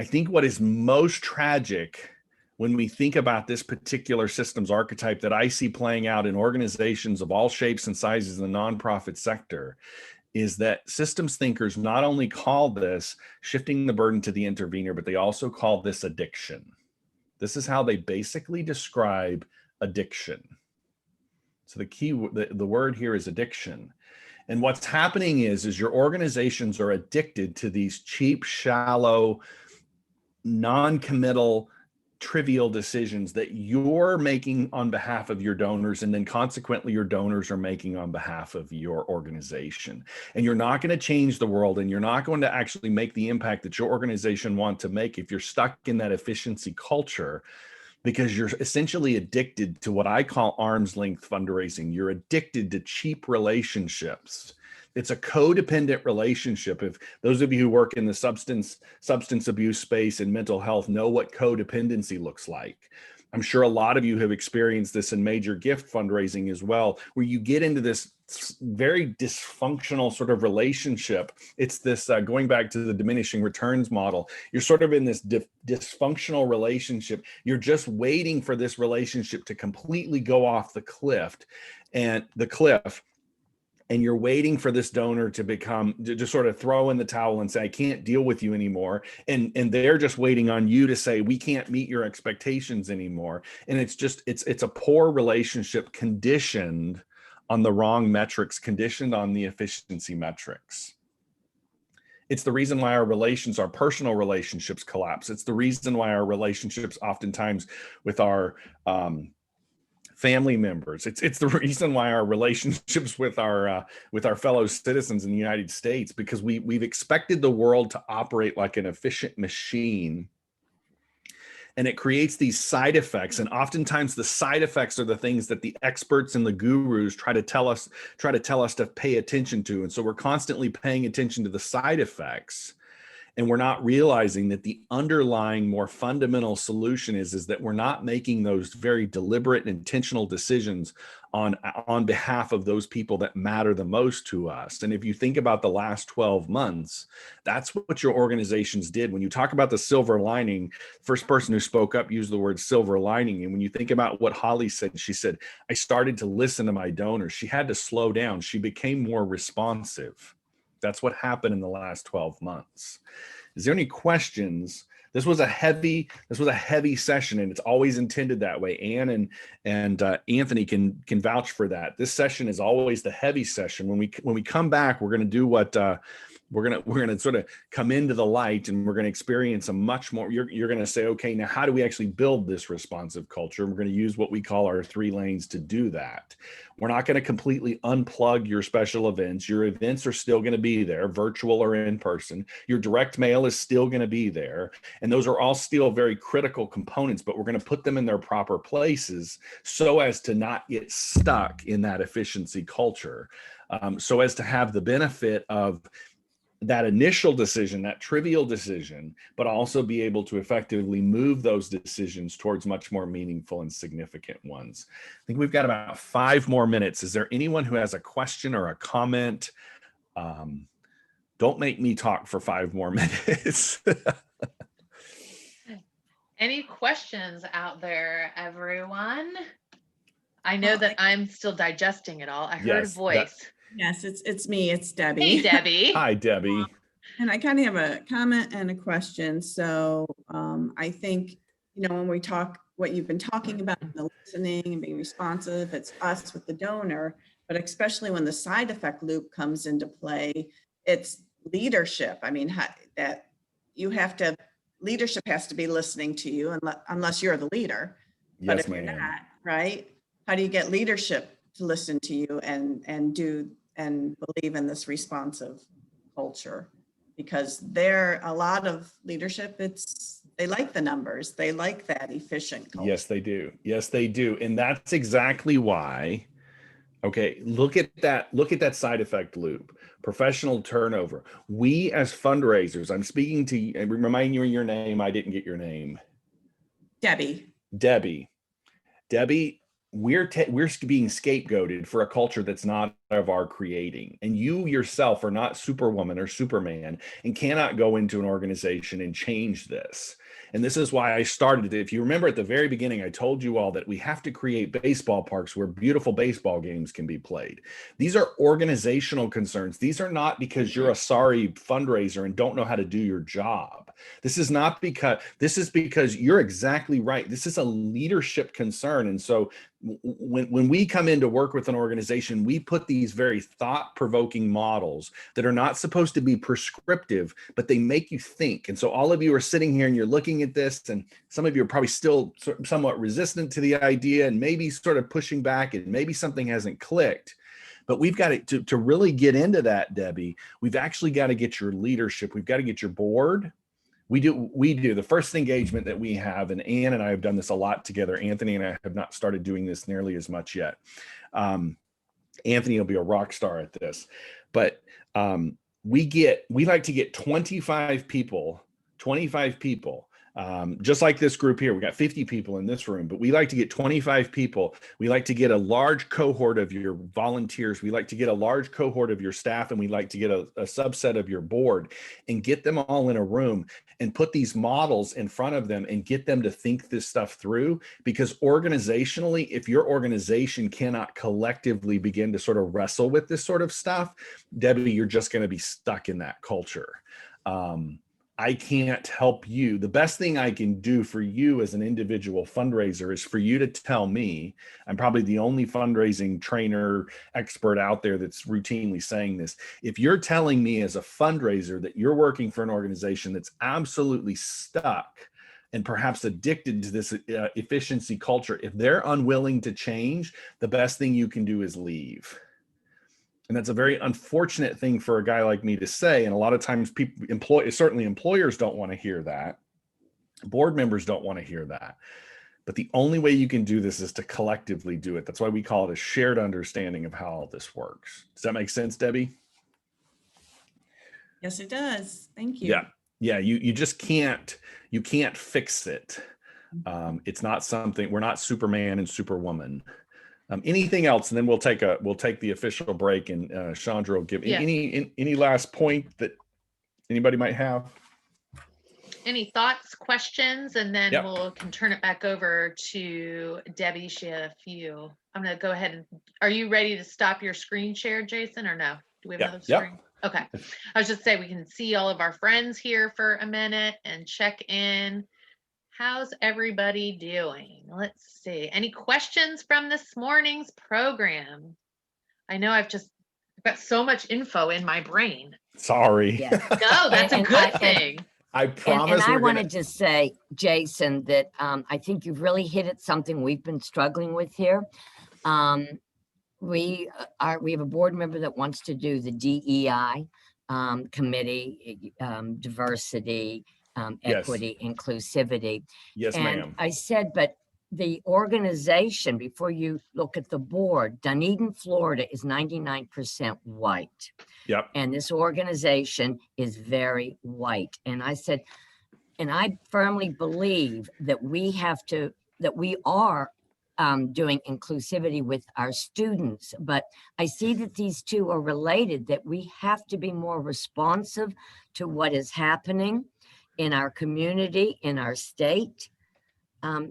think what is most tragic when we think about this particular systems archetype that I see playing out in organizations of all shapes and sizes in the nonprofit sector is that systems thinkers not only call this shifting the burden to the intervener, but they also call this addiction. This is how they basically describe addiction. So the word here is addiction. And what's happening is your organizations are addicted to these cheap, shallow, non-committal, trivial decisions that you're making on behalf of your donors, and then consequently your donors are making on behalf of your organization. And you're not going to change the world, and you're not going to actually make the impact that your organization wants to make if you're stuck in that efficiency culture, because you're essentially addicted to what I call arm's length fundraising. You're addicted to cheap relationships. It's a codependent relationship. If those of you who work in the substance abuse space and mental health know what codependency looks like. I'm sure a lot of you have experienced this in major gift fundraising as well, where you get into this very dysfunctional sort of relationship. It's this going back to the diminishing returns model. You're sort of in this dysfunctional relationship. You're just waiting for this relationship to completely go off the cliff, and you're waiting for this donor to just sort of throw in the towel and say, I can't deal with you anymore. And they're just waiting on you to say, we can't meet your expectations anymore. And it's a poor relationship conditioned on the wrong metrics, conditioned on the efficiency metrics. It's the reason why our personal relationships collapse. It's the reason why our relationships oftentimes with our, family members. It's the reason why our relationships with our fellow citizens in the United States, because we've expected the world to operate like an efficient machine, and it creates these side effects. And oftentimes the side effects are the things that the experts and the gurus try to tell us to pay attention to. And so we're constantly paying attention to the side effects. And we're not realizing that the underlying more fundamental solution is that we're not making those very deliberate and intentional decisions on behalf of those people that matter the most to us. And if you think about the last 12 months, that's what your organizations did. When you talk about the silver lining, first person who spoke up used the word silver lining. And when you think about what Holly said, she said, I started to listen to my donors. She had to slow down. She became more responsive. That's what happened in the last 12 months. Is there any questions? This was a heavy session, and it's always intended that way. Ann and Anthony can vouch for that. This session is always the heavy session. When we come back, we're going to do what we're gonna sort of come into the light, and we're going to experience a much more, you're going to say, okay, now how do we actually build this responsive culture? We're going to use what we call our 3 lanes to do that. We're not going to completely unplug your special events. Your events are still going to be there, virtual or in person. Your direct mail is still going to be there. And those are all still very critical components, but we're going to put them in their proper places so as to not get stuck in that efficiency culture. So as to have the benefit of that initial decision, that trivial decision, but also be able to effectively move those decisions towards much more meaningful and significant ones. I think we've got about 5 more minutes. Is there anyone who has a question or a comment? Don't make me talk for 5 more minutes. Any questions out there, everyone? I know that I'm still digesting it all. I heard a voice. Yes, it's me. It's Debbie. Hey, Debbie. Hi, Debbie. And I kind of have a comment and a question. So I think, when we talk, what you've been talking about, the listening and being responsive, it's us with the donor, but especially when the side effect loop comes into play, it's leadership. I mean, that you have to, leadership has to be listening to you unless you're the leader. But if you're not, right? How do you get leadership to listen to you and believe in this responsive culture? Because a lot of leadership, they like the numbers, they like that efficient culture. Yes, they do. Yes, they do. And that's exactly why. Okay, look at that side effect loop, professional turnover. We as fundraisers, I'm speaking to you, remind you of your name. I didn't get your name. Debbie, we're being scapegoated for a culture that's not of our creating. And you yourself are not Superwoman or Superman and cannot go into an organization and change this. And this is why I started it. If you remember at the very beginning, I told you all that we have to create baseball parks where beautiful baseball games can be played. These are organizational concerns. These are not because you're a sorry fundraiser and don't know how to do your job. This is because you're exactly right. This is a leadership concern. And so when we come in to work with an organization, we put these very thought-provoking models that are not supposed to be prescriptive, but they make you think. And so all of you are sitting here and you're looking at this, and some of you are probably still somewhat resistant to the idea and maybe sort of pushing back, and maybe something hasn't clicked. But we've got to really get into that, Debbie. We've actually got to get your leadership. We've got to get your board. We do. The first engagement that we have, and Ann and I have done this a lot together. Anthony and I have not started doing this nearly as much yet. Anthony will be a rock star at this, but we like to get 25 people, just like this group here. We got 50 people in this room, but we like to get 25 people. We like to get a large cohort of your volunteers. We like to get a large cohort of your staff, and we like to get a subset of your board and get them all in a room and put these models in front of them and get them to think this stuff through. Because organizationally, if your organization cannot collectively begin to sort of wrestle with this sort of stuff, Debbie, you're just going to be stuck in that culture. I can't help you. The best thing I can do for you as an individual fundraiser is for you to tell me. I'm probably the only fundraising trainer expert out there that's routinely saying this. If you're telling me as a fundraiser that you're working for an organization that's absolutely stuck and perhaps addicted to this efficiency culture, if they're unwilling to change, the best thing you can do is leave. And that's a very unfortunate thing for a guy like me to say. And a lot of times certainly employers don't want to hear that. Board members don't want to hear that. But the only way you can do this is to collectively do it. That's why we call it a shared understanding of how all this works. Does that make sense, Debbie? Yes, it does. Thank you. Yeah. You just can't fix it. It's not something, we're not Superman and Superwoman. Anything else, and then we'll take the official break, and Chandra will give any last point that anybody might have. Any thoughts, questions, and then we can turn it back over to Debbie. She had a few. I'm going to go ahead and. Are you ready to stop your screen share, Jason, or no? Do we have another screen? Okay. I was just saying we can see all of our friends here for a minute and check in. How's everybody doing? Let's see. Any questions from this morning's program? I know I've got so much info in my brain. Sorry. Yeah. No, that's a And good I- thing. I promise And I we're gonna. wanted to say, Jason, that I think you've really hit at something we've been struggling with here. We have a board member that wants to do the DEI committee, diversity, Yes. equity, inclusivity. Yes, And ma'am. I said, but the organization, before you look at the board, Dunedin, Florida is 99% white. Yep. And this organization is very white. And I said, and I firmly believe that we are doing inclusivity with our students, but I see that these two are related, that we have to be more responsive to what is happening in our community, in our state.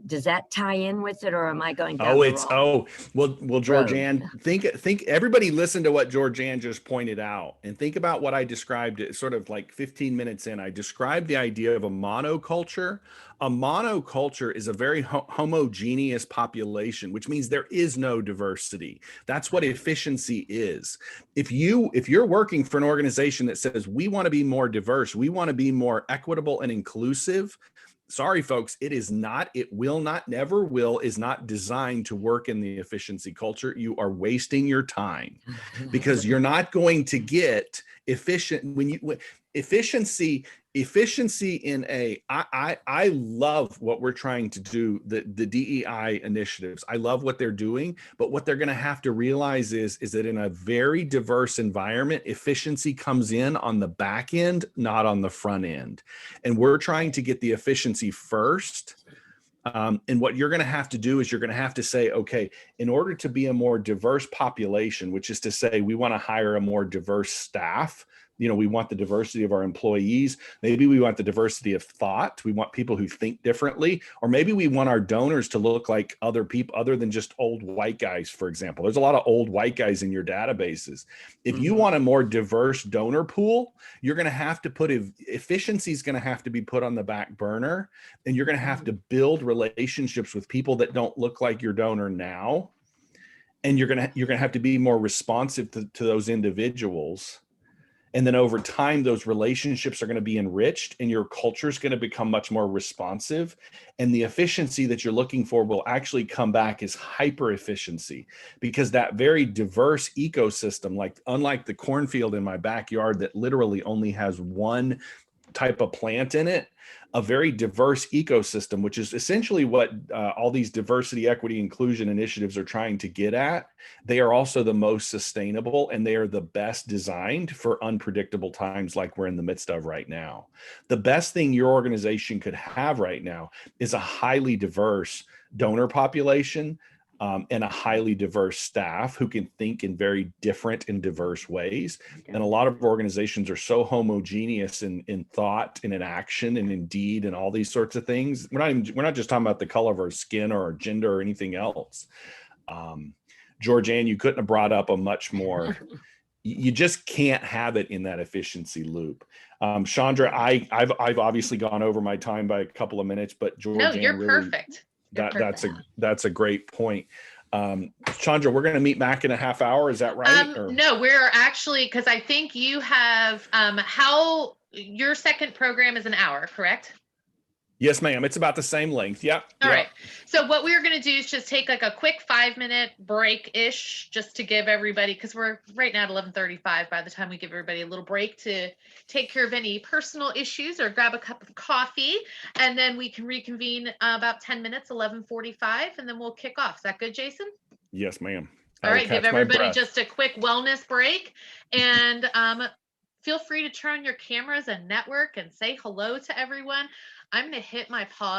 Does that tie in with it, or am I going down the wrong well, road? Georgianne, think everybody listen to what Georgianne just pointed out and think about what I described it sort of like 15 minutes in. I described the idea of a monoculture. A monoculture is a very homogeneous population, which means there is no diversity. That's what efficiency is. If you're working for an organization that says we want to be more diverse, we want to be more equitable and inclusive, sorry, folks, it is not, it will not, never will, is not designed to work in the efficiency culture. You are wasting your time because you're not going to get efficient efficiency in I love what we're trying to do, the DEI initiatives. I love what they're doing, but what they're going to have to realize is that in a very diverse environment, efficiency comes in on the back end, not on the front end. And we're trying to get the efficiency first. And what you're going to have to do is you're going to have to say, okay, in order to be a more diverse population, which is to say we want to hire a more diverse staff, we want the diversity of our employees. Maybe we want the diversity of thought. We want people who think differently, or maybe we want our donors to look like other people other than just old white guys, for example. There's a lot of old white guys in your databases. If you want a more diverse donor pool, you're going to have to put efficiency is going to have to be put on the back burner, and you're going to have to build relationships with people that don't look like your donor now. And you're going to have to be more responsive to those individuals. And then over time, those relationships are going to be enriched and your culture is going to become much more responsive. And the efficiency that you're looking for will actually come back as hyper efficiency, because that very diverse ecosystem, unlike the cornfield in my backyard that literally only has one type of plant in it, a very diverse ecosystem, which is essentially what all these diversity, equity, inclusion initiatives are trying to get at. They are also the most sustainable, and they are the best designed for unpredictable times like we're in the midst of right now. The best thing your organization could have right now is a highly diverse donor population, and a highly diverse staff who can think in very different and diverse ways. And a lot of organizations are so homogeneous in thought and in action and in deed and all these sorts of things. We're not just talking about the color of our skin or our gender or anything else. Georgianne, you couldn't have brought up a much more, you just can't have it in that efficiency loop. Chandra, I've obviously gone over my time by a couple of minutes, but Georgianne, No, you're really, perfect. That's a great point. Chandra, we're going to meet back in a half hour. Is that right? No, we're actually, because I think you have your second program is an hour, correct? Yes, ma'am. It's about the same length. Yep. All right. So what we're going to do is just take like a quick 5-minute break-ish, just to give everybody, because we're right now at 11:35. By the time we give everybody a little break to take care of any personal issues or grab a cup of coffee, and then we can reconvene about 10 minutes, 11:45, and then we'll kick off. Is that good, Jason? Yes, ma'am. All right. Give everybody just a quick wellness break, and feel free to turn on your cameras and network and say hello to everyone. I'm going to hit my pause.